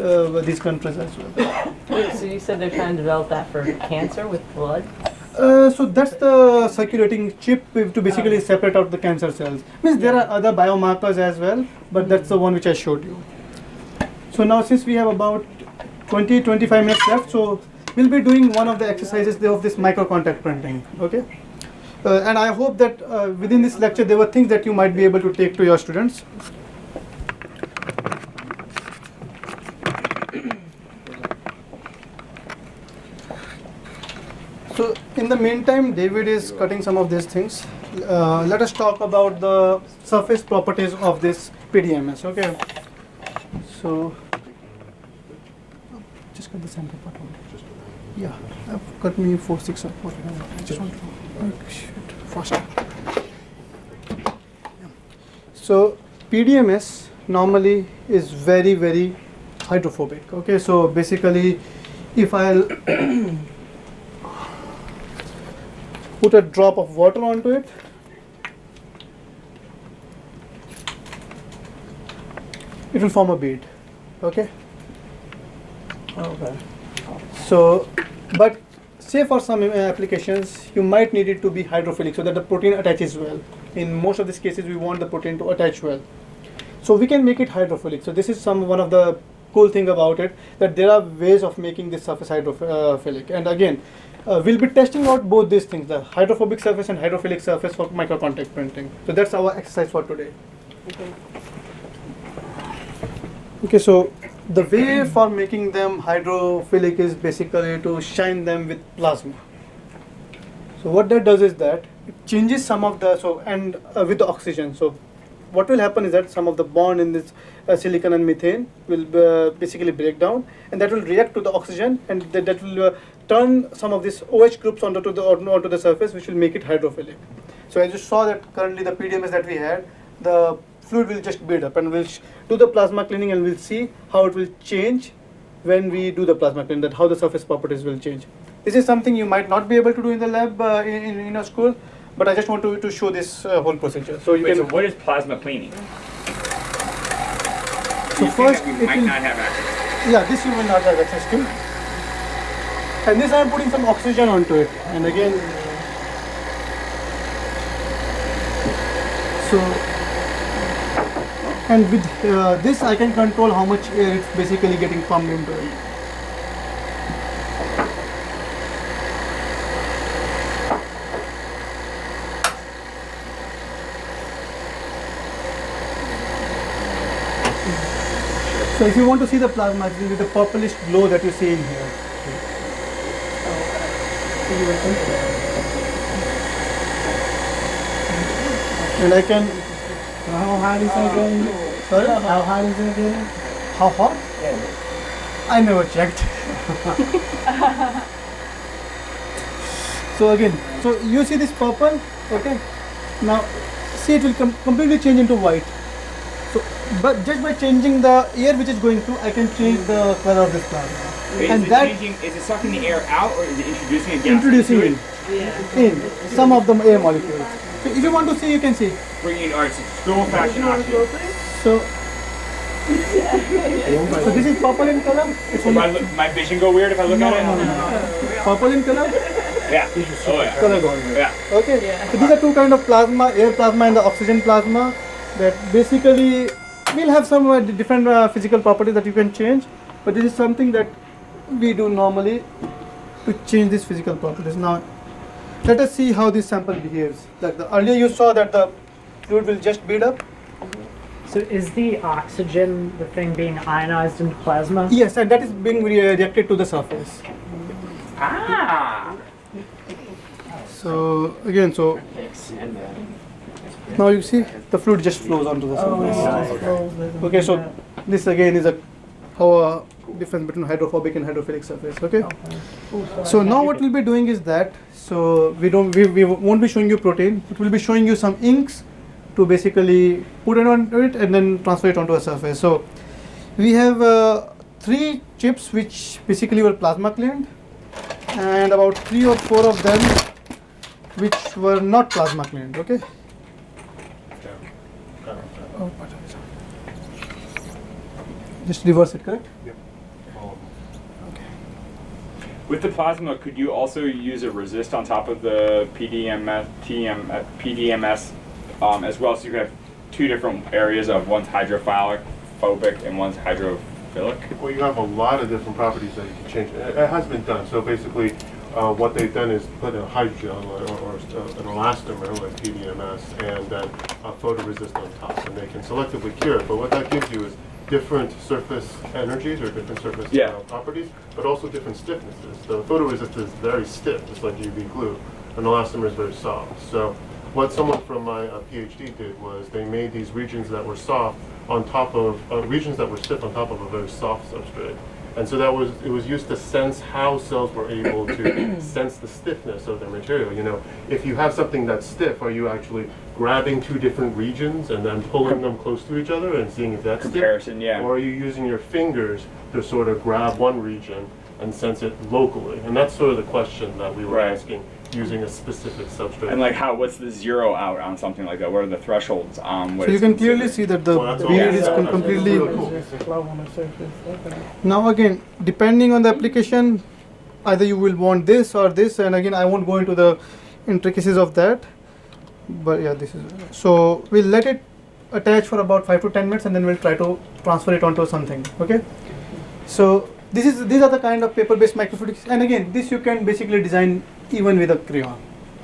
these countries as well. Wait, so you said they're trying to develop that for cancer with blood? So that's the circulating chip to basically separate out the cancer cells. Means there are other biomarkers as well, but that's the one which I showed you. So now, since we have about 20-25 minutes left, so we'll be doing one of the exercises of this microcontact printing. Okay, and I hope that within this lecture there were things that you might be able to take to your students. So in the meantime, David is cutting some of these things. Let us talk about the surface properties of this PDMS. Okay, so just cut the sample part only. Yeah, I've cut me 4, 6 or 4. I just want to make shit faster. Yeah. So PDMS normally is very hydrophobic. Okay, so basically, if I'll put a drop of water onto it, it will form a bead. Okay. Okay. So, but say for some applications, you might need it to be hydrophilic so that the protein attaches well. In most of these cases, we want the protein to attach well. So we can make it hydrophilic. So this is one of the cool thing about it, that there are ways of making this surface hydrophilic. And again, we'll be testing out both these things, the hydrophobic surface and hydrophilic surface for microcontact printing. So that's our exercise for today. Okay, so the way for making them hydrophilic is basically to shine them with plasma. So what that does is that it changes some of the, with the oxygen. So what will happen is that some of the bond in this silicon and methane will basically break down, and that will react to the oxygen, and that will turn some of these OH groups onto the surface, which will make it hydrophilic. So as you saw that currently the PDMS that we had, the fluid will just build up, and we'll do the plasma cleaning, and we'll see how it will change when we do the plasma cleaning, that how the surface properties will change. This is something you might not be able to do in the lab in your school, but I just want to show this whole procedure. So So what is plasma cleaning? So first we might not have access. yeah, this you will not have access to. And this I am putting some oxygen onto it, and again, so, and with this I can control how much air it's basically getting pumped into it. So if you want to see the plasma, it will be the purplish glow that you see in here. And I can. How hot is that getting? Sorry? How hot is that getting? How hot? I never checked. So again, so you see this purple, okay? Now, see it will completely change into white. So, but just by changing the air which is going through, I can change the color of this plasma. Wait, And is that is it sucking the air out, or is it introducing a gas? introducing into in some of the air molecules. So if you want to see, you can see. Bringing, all right, so school fashion oxygen. So, so this is purple in color. It's Will only my vision go weird if I look at it? purple in color. Yeah. Oh yeah. Color gone. Yeah. Okay. So these are two kind of plasma, air plasma and the oxygen plasma, that basically will have some different physical properties that you can change. But this is something that we do normally to change these physical properties. Now, let us see how this sample behaves. Like earlier you saw that the fluid will just bead up. So is the oxygen the thing being ionized into plasma? Yes, and that is being reacted to the surface. Ah. So again, so now you see the fluid just flows onto the surface. Okay, so this again is a difference between hydrophobic and hydrophilic surface. Okay. So now what we'll be doing is that, so we won't be showing you protein, but we'll be showing you some inks to basically put it onto it and then transfer it onto a surface. So we have 3 chips which basically were plasma cleaned, and about 3 or 4 of them which were not plasma cleaned. Okay. Oh, just reverse it, correct? With the plasma, could you also use a resist on top of the PDMS as well? So you could have 2 different areas of one's hydrophobic and one's hydrophilic. microfluidic? Well, you have a lot of different properties that you can change. It has been done. So basically, what they've done is put a hydrogel or an elastomer like PDMS and then a photoresist on top, and they can selectively cure it. But what that gives you is different surface energies or different surface properties, but also different stiffnesses. The photoresist is very stiff, just like UV glue. An elastomer is very soft. So what someone from my PhD did was they made these regions that were soft on top of regions that were stiff on top of a very soft substrate. And so it was used to sense how cells were able to sense the stiffness of their material. You know, if you have something that's stiff, are you actually grabbing two different regions and then pulling them close to each other and seeing if that's Comparison, stiff? yeah. Or are you using your fingers to sort of grab one region and sense it locally? And that's sort of the question that we were asking, using a specific substrate. And like what's the zero out on something like that? What are the thresholds on what So you it's can clearly considered? see that the Well, that's bead all- is yeah, completely. really cool. There's a flow on the surface. Okay. Now again, depending on the application, either you will want this or this, and again I won't go into the intricacies of that. But yeah, this is so we'll let it attach for about 5 to 10 minutes, and then we'll try to transfer it onto something. Okay. So these are the kind of paper-based microfluidics, and again, this you can basically design even with a crayon.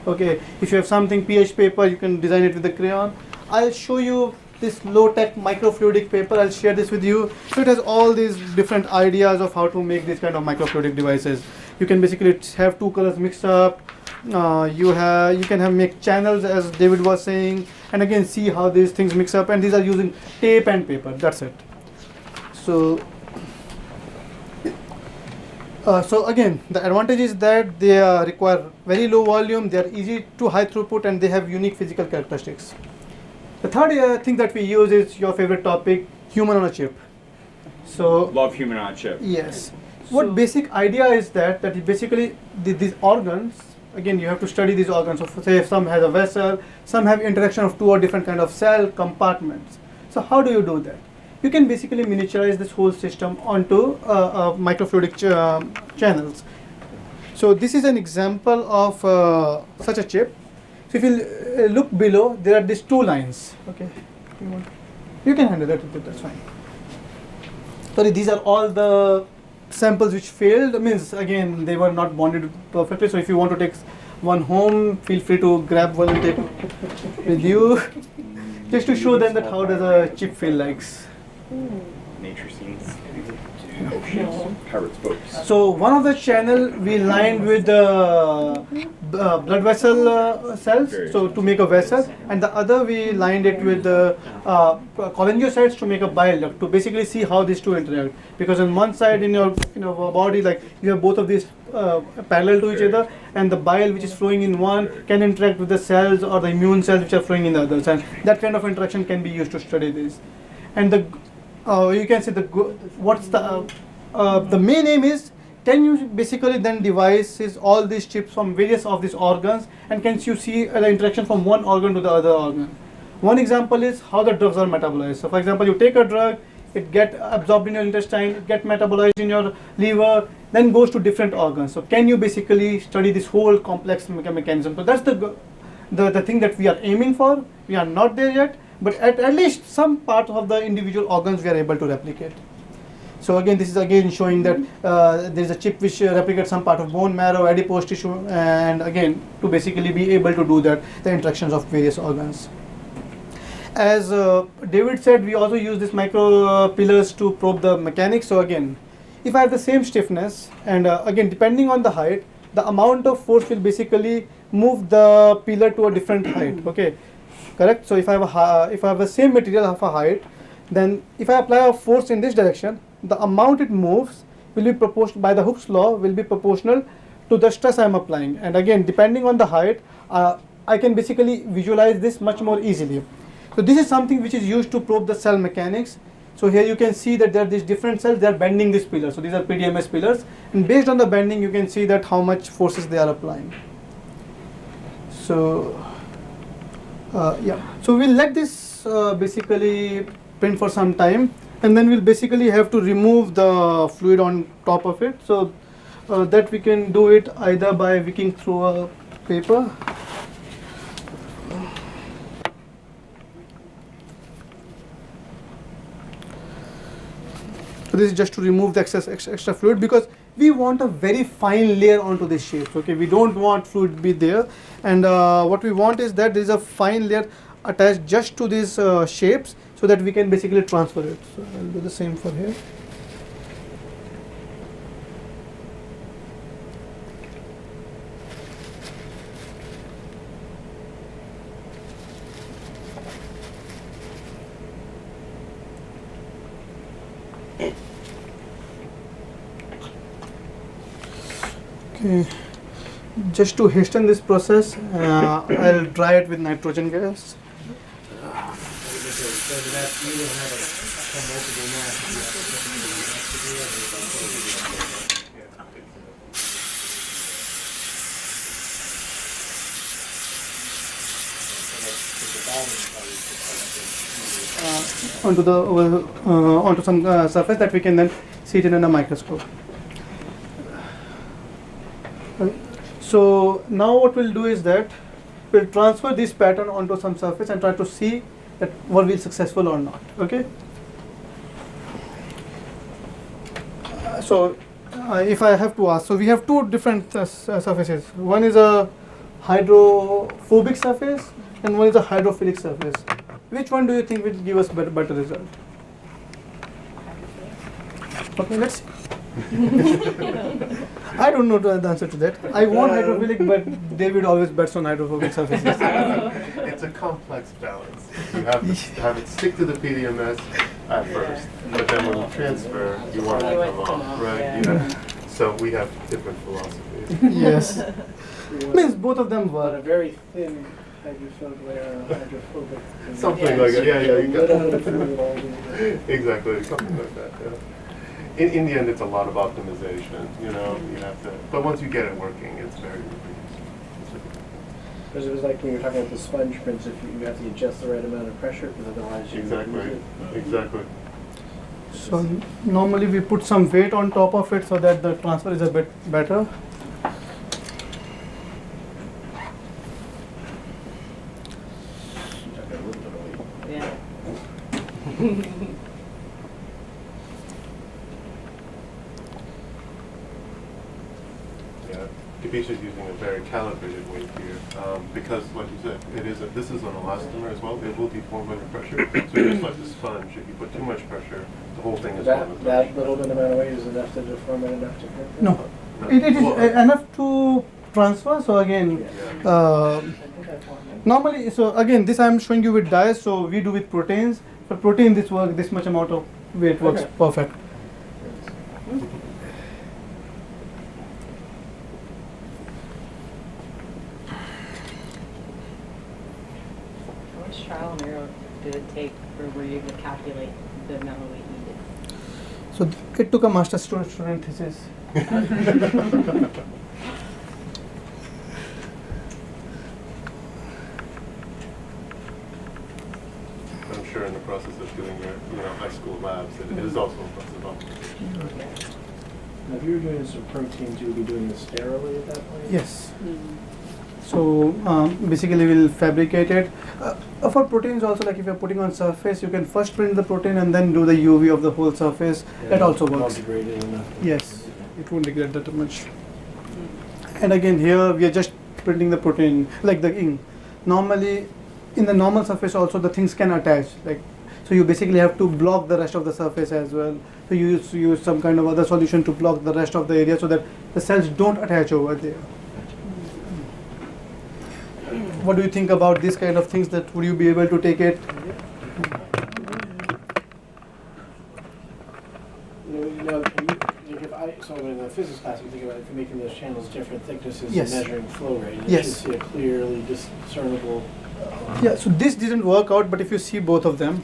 Okay, if you have something pH paper, you can design it with a crayon. I'll show you this low-tech microfluidic paper. I'll share this with you. So it has all these different ideas of how to make these kind of microfluidic devices. You can basically have two colors mixed up. You can make channels, as David was saying, and again see how these things mix up. And these are using tape and paper. That's it. So. So again, the advantage is that they require very low volume, they are easy to high throughput, and they have unique physical characteristics. The third thing that we use is your favorite topic, human on a chip. So Love human on a chip. yes, what basic idea is that basically these organs, again you have to study these organs. So say if some has a vessel, some have interaction of two or different kind of cell compartments. So how do you do that? You can basically miniaturize this whole system onto microfluidic channels. So this is an example of such a chip. So if you look below, there are these two lines. Okay, you can handle that. That's fine. Sorry, these are all the samples which failed. Means again they were not bonded perfectly. So if you want to take one home, feel free to grab one and take it with you, just to show them that how does a chip feel like. Nature scenes. Pirates boats. So one of the channel we lined with blood vessel cells, so to make a vessel, and the other we lined it with cholangiocytes to make a bile duct, to basically see how these two interact. Because on one side in your body, like you have both of these parallel to each other, and the bile which is flowing in one can interact with the cells or the immune cells which are flowing in the other. And that kind of interaction can be used to study this. And you can see the main aim is, can you basically then devices all these chips from various of these organs, and can you see the interaction from one organ to the other organ. One example is how the drugs are metabolized. So for example, you take a drug, it get absorbed in your intestine, it get metabolized in your liver, then goes to different organs. So can you basically study this whole complex mechanism? So that's the thing that we are aiming for. We are not there yet, but at least some part of the individual organs we are able to replicate. So again, this is again showing that there is a chip which replicates some part of bone marrow, adipose tissue, and again to basically be able to do that, the interactions of various organs. As David said, we also use these micro pillars to probe the mechanics. So again, if I have the same stiffness, and again depending on the height, the amount of force will basically move the pillar to a different height. Okay, correct. So if I have the same material of a height, then if I apply a force in this direction, the amount it moves will be proportional by the Hooke's law, will be proportional to the stress I am applying. And again, depending on the height, I can basically visualize this much more easily. So this is something which is used to probe the cell mechanics. So here you can see that there are these different cells, they are bending these pillars. So these are PDMS pillars, and based on the bending you can see that how much forces they are applying. So yeah, so we'll let this basically print for some time, and then we'll basically have to remove the fluid on top of it. So that we can do it either by wicking through a paper. So this is just to remove the extra fluid, because we want a very fine layer onto this shape. Okay, we don't want fluid to be there, and what we want is that there is a fine layer attached just to these shapes, so that we can basically transfer it. So I'll do the same for here. Okay. Just to hasten this process, I'll dry it with nitrogen gas. Onto some surface that we can then see it in a microscope. So now what we'll do is that we'll transfer this pattern onto some surface and try to see that were we successful or not. Okay. So if I have to ask, so we have two different surfaces. One is a hydrophobic surface and one is a hydrophilic surface. Which one do you think will give us better result? Okay, let's see. I don't know the answer to that. I want hydrophilic, but David always bets on hydrophobic surfaces. It's a complex balance. You have to have it stick to the PDMS at first, but then when you transfer, you want it to come off, right? Yeah. You know? So we have different philosophies. Yes. Means both of them But a work. very thin hydrophilic layer of hydrophobic. Something Yeah. like that. Yeah, you got Exactly. exactly something like that. Yeah. In the end, it's a lot of optimization. You know, you have to. But once you get it working, it's very reproducible. Because it was like when you were talking about the sponge prints, if you have to adjust the right amount of pressure, because otherwise you Exactly. lose it. Exactly. So normally we put some weight on top of it so that the transfer is a bit better. Yeah. Yeah, Kapish is using a very calibrated weight here because, like you said, this is an elastomer as well. It will deform under pressure. So just like the sponge, if you put too much pressure, the whole thing is going to That little bit amount of weight is enough to deform it enough to hurt? No, it is enough to transfer. So again, normally, so again, this I am showing you with dyes. So we do with proteins. For protein, this much amount of weight works Okay. perfect. How much trial and error did it take, or were you able to calculate the amount of weight needed? So it took a master student thesis. I'm sure in the process of doing your high school labs, it is also impressive. Now, if you were doing some proteins, you would be doing this sterilely at that point? Yes. So basically we'll fabricate it. For proteins also, like if you're putting on surface, you can first print the protein and then do the UV of the whole surface. That also works. Degraded enough. Yes, it won't degrade that much. And again here we are just printing the protein, like the ink. Normally in the normal surface also the things can attach, like, so you basically have to block the rest of the surface as well. So you use some kind of other solution to block the rest of the area so that the cells don't attach over there. What do you think about these kind of things? That would you be able to take it? So in the physics class, we think about if you're making those channels different thicknesses Yes. and measuring flow rate, you Yes. should see a clearly discernible. Yeah, so this didn't work out, but if you see both of them,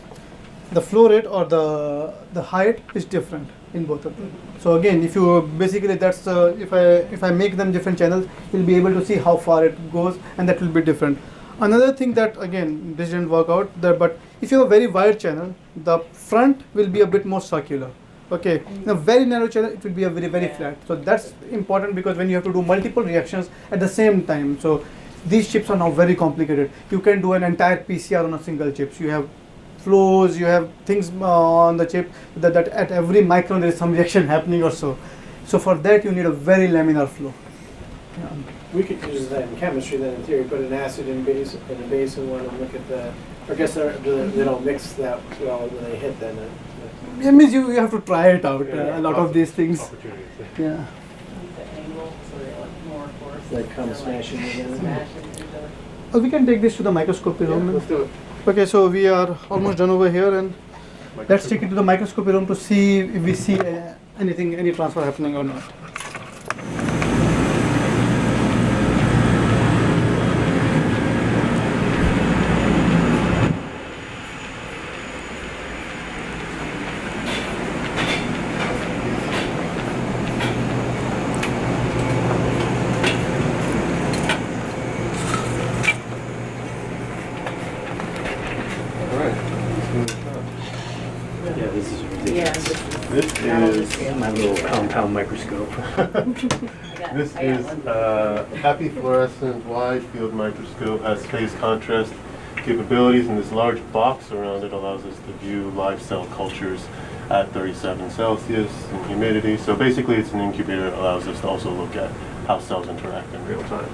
the flow rate or the height is different in both of them. So again, if you basically that's if I make them different channels, you'll be able to see how far it goes, and that will be different. Another thing that again this didn't work out there, but if you have a very wide channel, the front will be a bit more circular. Okay, in a very narrow channel, it will be a very flat. So that's important because when you have to do multiple reactions at the same time, so these chips are now very complicated. You can do an entire PCR on a single chip. So you have flows, you have things on the chip that at every micron there is some reaction happening or so. So for that you need a very laminar flow. Yeah. We could use that in chemistry then in theory, put an acid and base in a base in one and look at the, I guess they don't mix that well when they hit then. It means you have to try it out, a lot of these things. Opportunities. Yeah. The angle, so they're like more force. Like come smashing together. We can take this to the microscopy room. Let's do it. Okay, so we are almost done over here, and let's take it to the microscopy room to see if we see any transfer happening or not. Yeah, this is Yeah. ridiculous. This is My little compound microscope. this is happy fluorescent wide field microscope, has phase contrast capabilities, and this large box around it allows us to view live cell cultures at 37 Celsius and humidity. So basically it's an incubator that allows us to also look at how cells interact in real time.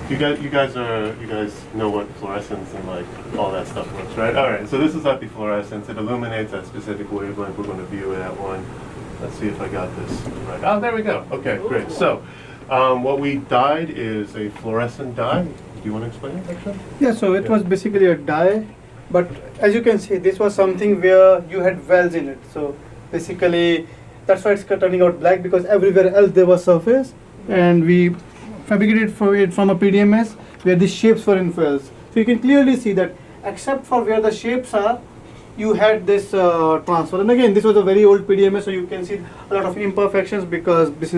You guys know what fluorescence and like all that stuff looks, right? All right, so this is epifluorescence. It illuminates at specific wavelength. We're going to view it at one. Let's see if I got this right. Oh, there we go. Okay, great. So what we dyed is a fluorescent dye. Do you want to explain it, actually? Yeah, so it was basically a dye, but as you can see, this was something where you had wells in it. So basically, that's why it's turning out black, because everywhere else there was surface, and we fabricated it from a PDMS where the shapes were in wells. So you can clearly see that except for where the shapes are, you had this transfer. And again, this was a very old PDMS, so you can see a lot of imperfections because this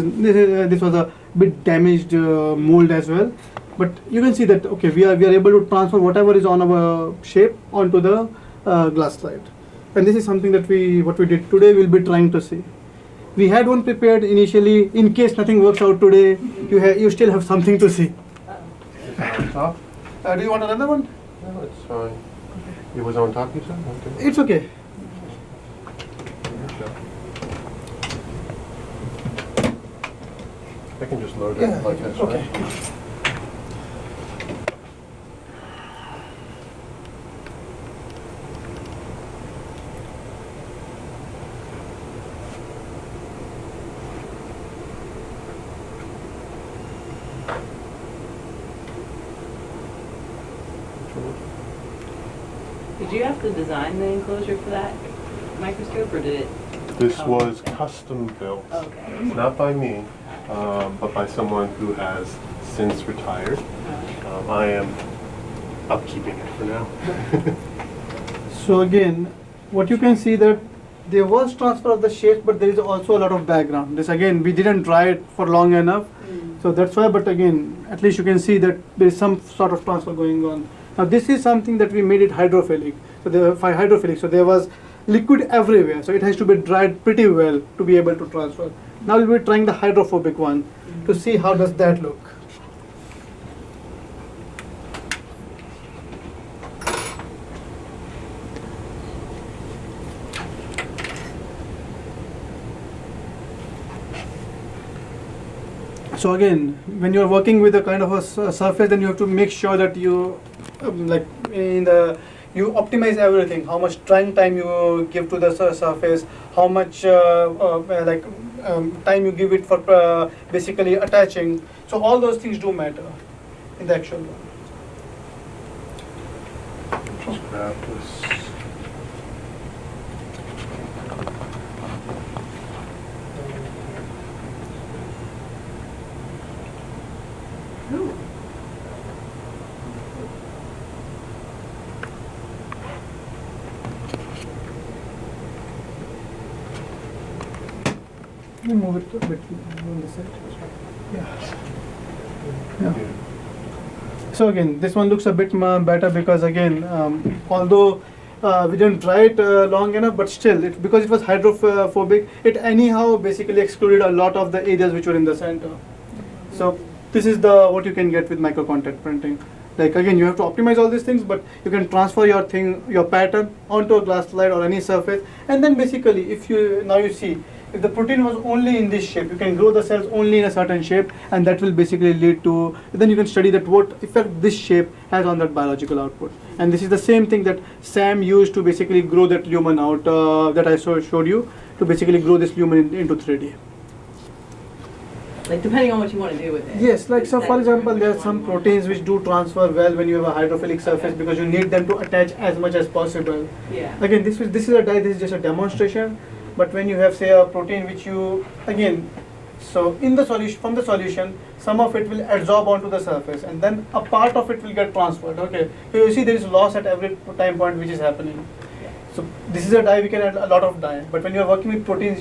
was a bit damaged mold as well. But you can see that okay, we are able to transfer whatever is on our shape onto the glass slide. And this is something that what we did today. We'll be trying to see. We had one prepared initially in case nothing works out today. You still have something to see. On top? Do you want another one? No, it's fine. It was on top, you said? Okay. It's okay. I can just load it Yeah, like this, okay. right? Did you have to design the enclosure for that microscope, or did it? This was custom built. Okay. Not by me, but by someone who has since retired. I am upkeeping it for now. So again, what you can see that there was transfer of the shape, but there is also a lot of background. This again, we didn't dry it for long enough, so that's why. But again, at least you can see that there is some sort of transfer going on. Now this is something that we made it hydrophilic. So hydrophilic. So there was liquid everywhere. So it has to be dried pretty well to be able to transfer. Now we'll be trying the hydrophobic one to see how does that look. So again, when you're working with a kind of a surface, then you have to make sure that you you optimize everything. How much drying time you give to the surface, how much time you give it for basically attaching. So all those things do matter in the actual one. Just grab this. Let me move it a bit on the side. Yeah. So again, this one looks a bit better because again, although we didn't dry it long enough, but still, because it was hydrophobic, it anyhow basically excluded a lot of the areas which were in the center. So this is what you can get with microcontact printing. Like again, you have to optimize all these things, but you can transfer your pattern onto a glass slide or any surface, and then basically, if you see, if the protein was only in this shape, you can grow the cells only in a certain shape, and that will basically lead to, then you can study that what effect this shape has on that biological output. And this is the same thing that Sam used to basically grow that lumen out, that I showed you, to basically grow this lumen into 3D. Like depending on what you want to do with it. Yes, like so for example, there are some proteins which do transfer well when you have a hydrophilic surface, because you need them to attach as much as possible. Yeah. Again, this is a this is just a demonstration, but when you have say a protein which you, again, so in the solution, from the solution, some of it will adsorb onto the surface, and then a part of it will get transferred. Okay, so you see there is loss at every time point which is happening. So this is a dye, we can add a lot of dye, but when you are working with proteins,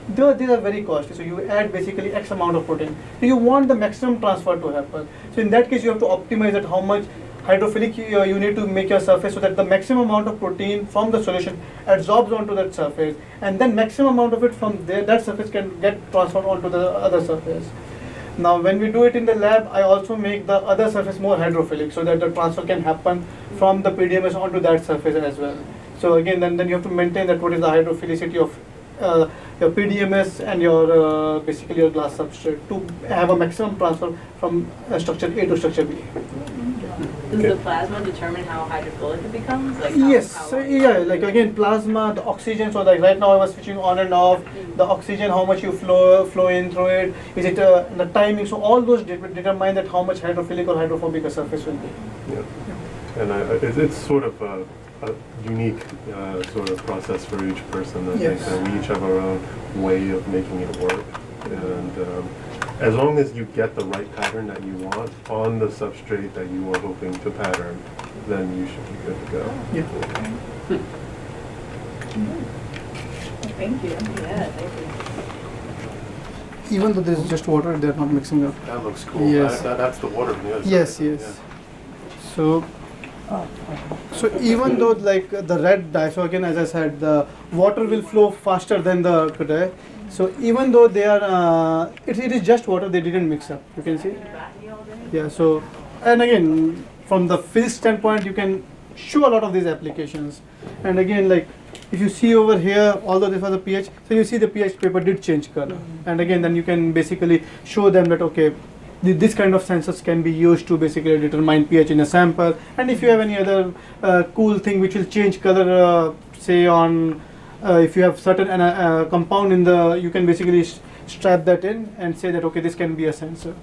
these are very costly. So you add basically X amount of protein. So you want the maximum transfer to happen. So in that case, you have to optimize that how much hydrophilic you need to make your surface, so that the maximum amount of protein from the solution adsorbs onto that surface, and then maximum amount of it from there, that surface can get transferred onto the other surface. Now when we do it in the lab, I also make the other surface more hydrophilic, so that the transfer can happen from the PDMS onto that surface as well. So again, then you have to maintain that what is the hydrophilicity of your PDMS and your basically your glass substrate to have a maximum transfer from structure A to structure B. Does the plasma determine how hydrophilic it becomes? Like Yes, so yeah, like again, plasma, the oxygen. So like right now I was switching on and off. The oxygen, how much you flow in through it. Is it the timing? So all those determine that how much hydrophilic or hydrophobic a surface will be. Yeah, and it's sort of a unique sort of process for each person. I Yes. think we each have our own way of making it work, and as long as you get the right pattern that you want on the substrate that you are hoping to pattern, then you should be good to go. Yeah. Thank you. Yeah, thank you. Even though this is just water, they're not mixing up. That looks cool. Yes. That's the water from the other Yes, side. yes. So even though like the red dye, so again as I said, the water will flow faster than the dye. So even though they are, it is just water, they didn't mix up. You can see. Yeah. So and again, from the physics standpoint, you can show a lot of these applications. And again, like if you see over here, although this was a pH, so you see the pH paper did change color. And again, then you can basically show them that okay, this kind of sensors can be used to basically determine pH in a sample. And if you have any other cool thing which will change color, say on if you have certain compound in the, you can basically strap that in and say that okay, this can be a sensor.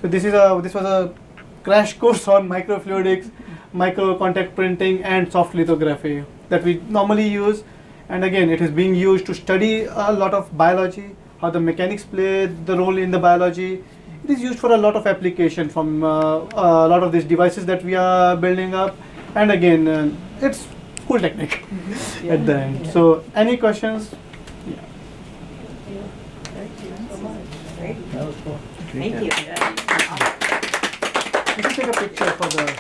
So this was a crash course on microfluidics, microcontact printing, and soft lithography that we normally use. And again, it is being used to study a lot of biology, how the mechanics play the role in the biology. It is used for a lot of application from a lot of these devices that we are building up. And again, it's cool technique at the end. So any questions? Yeah. Thank you. You can take a picture for the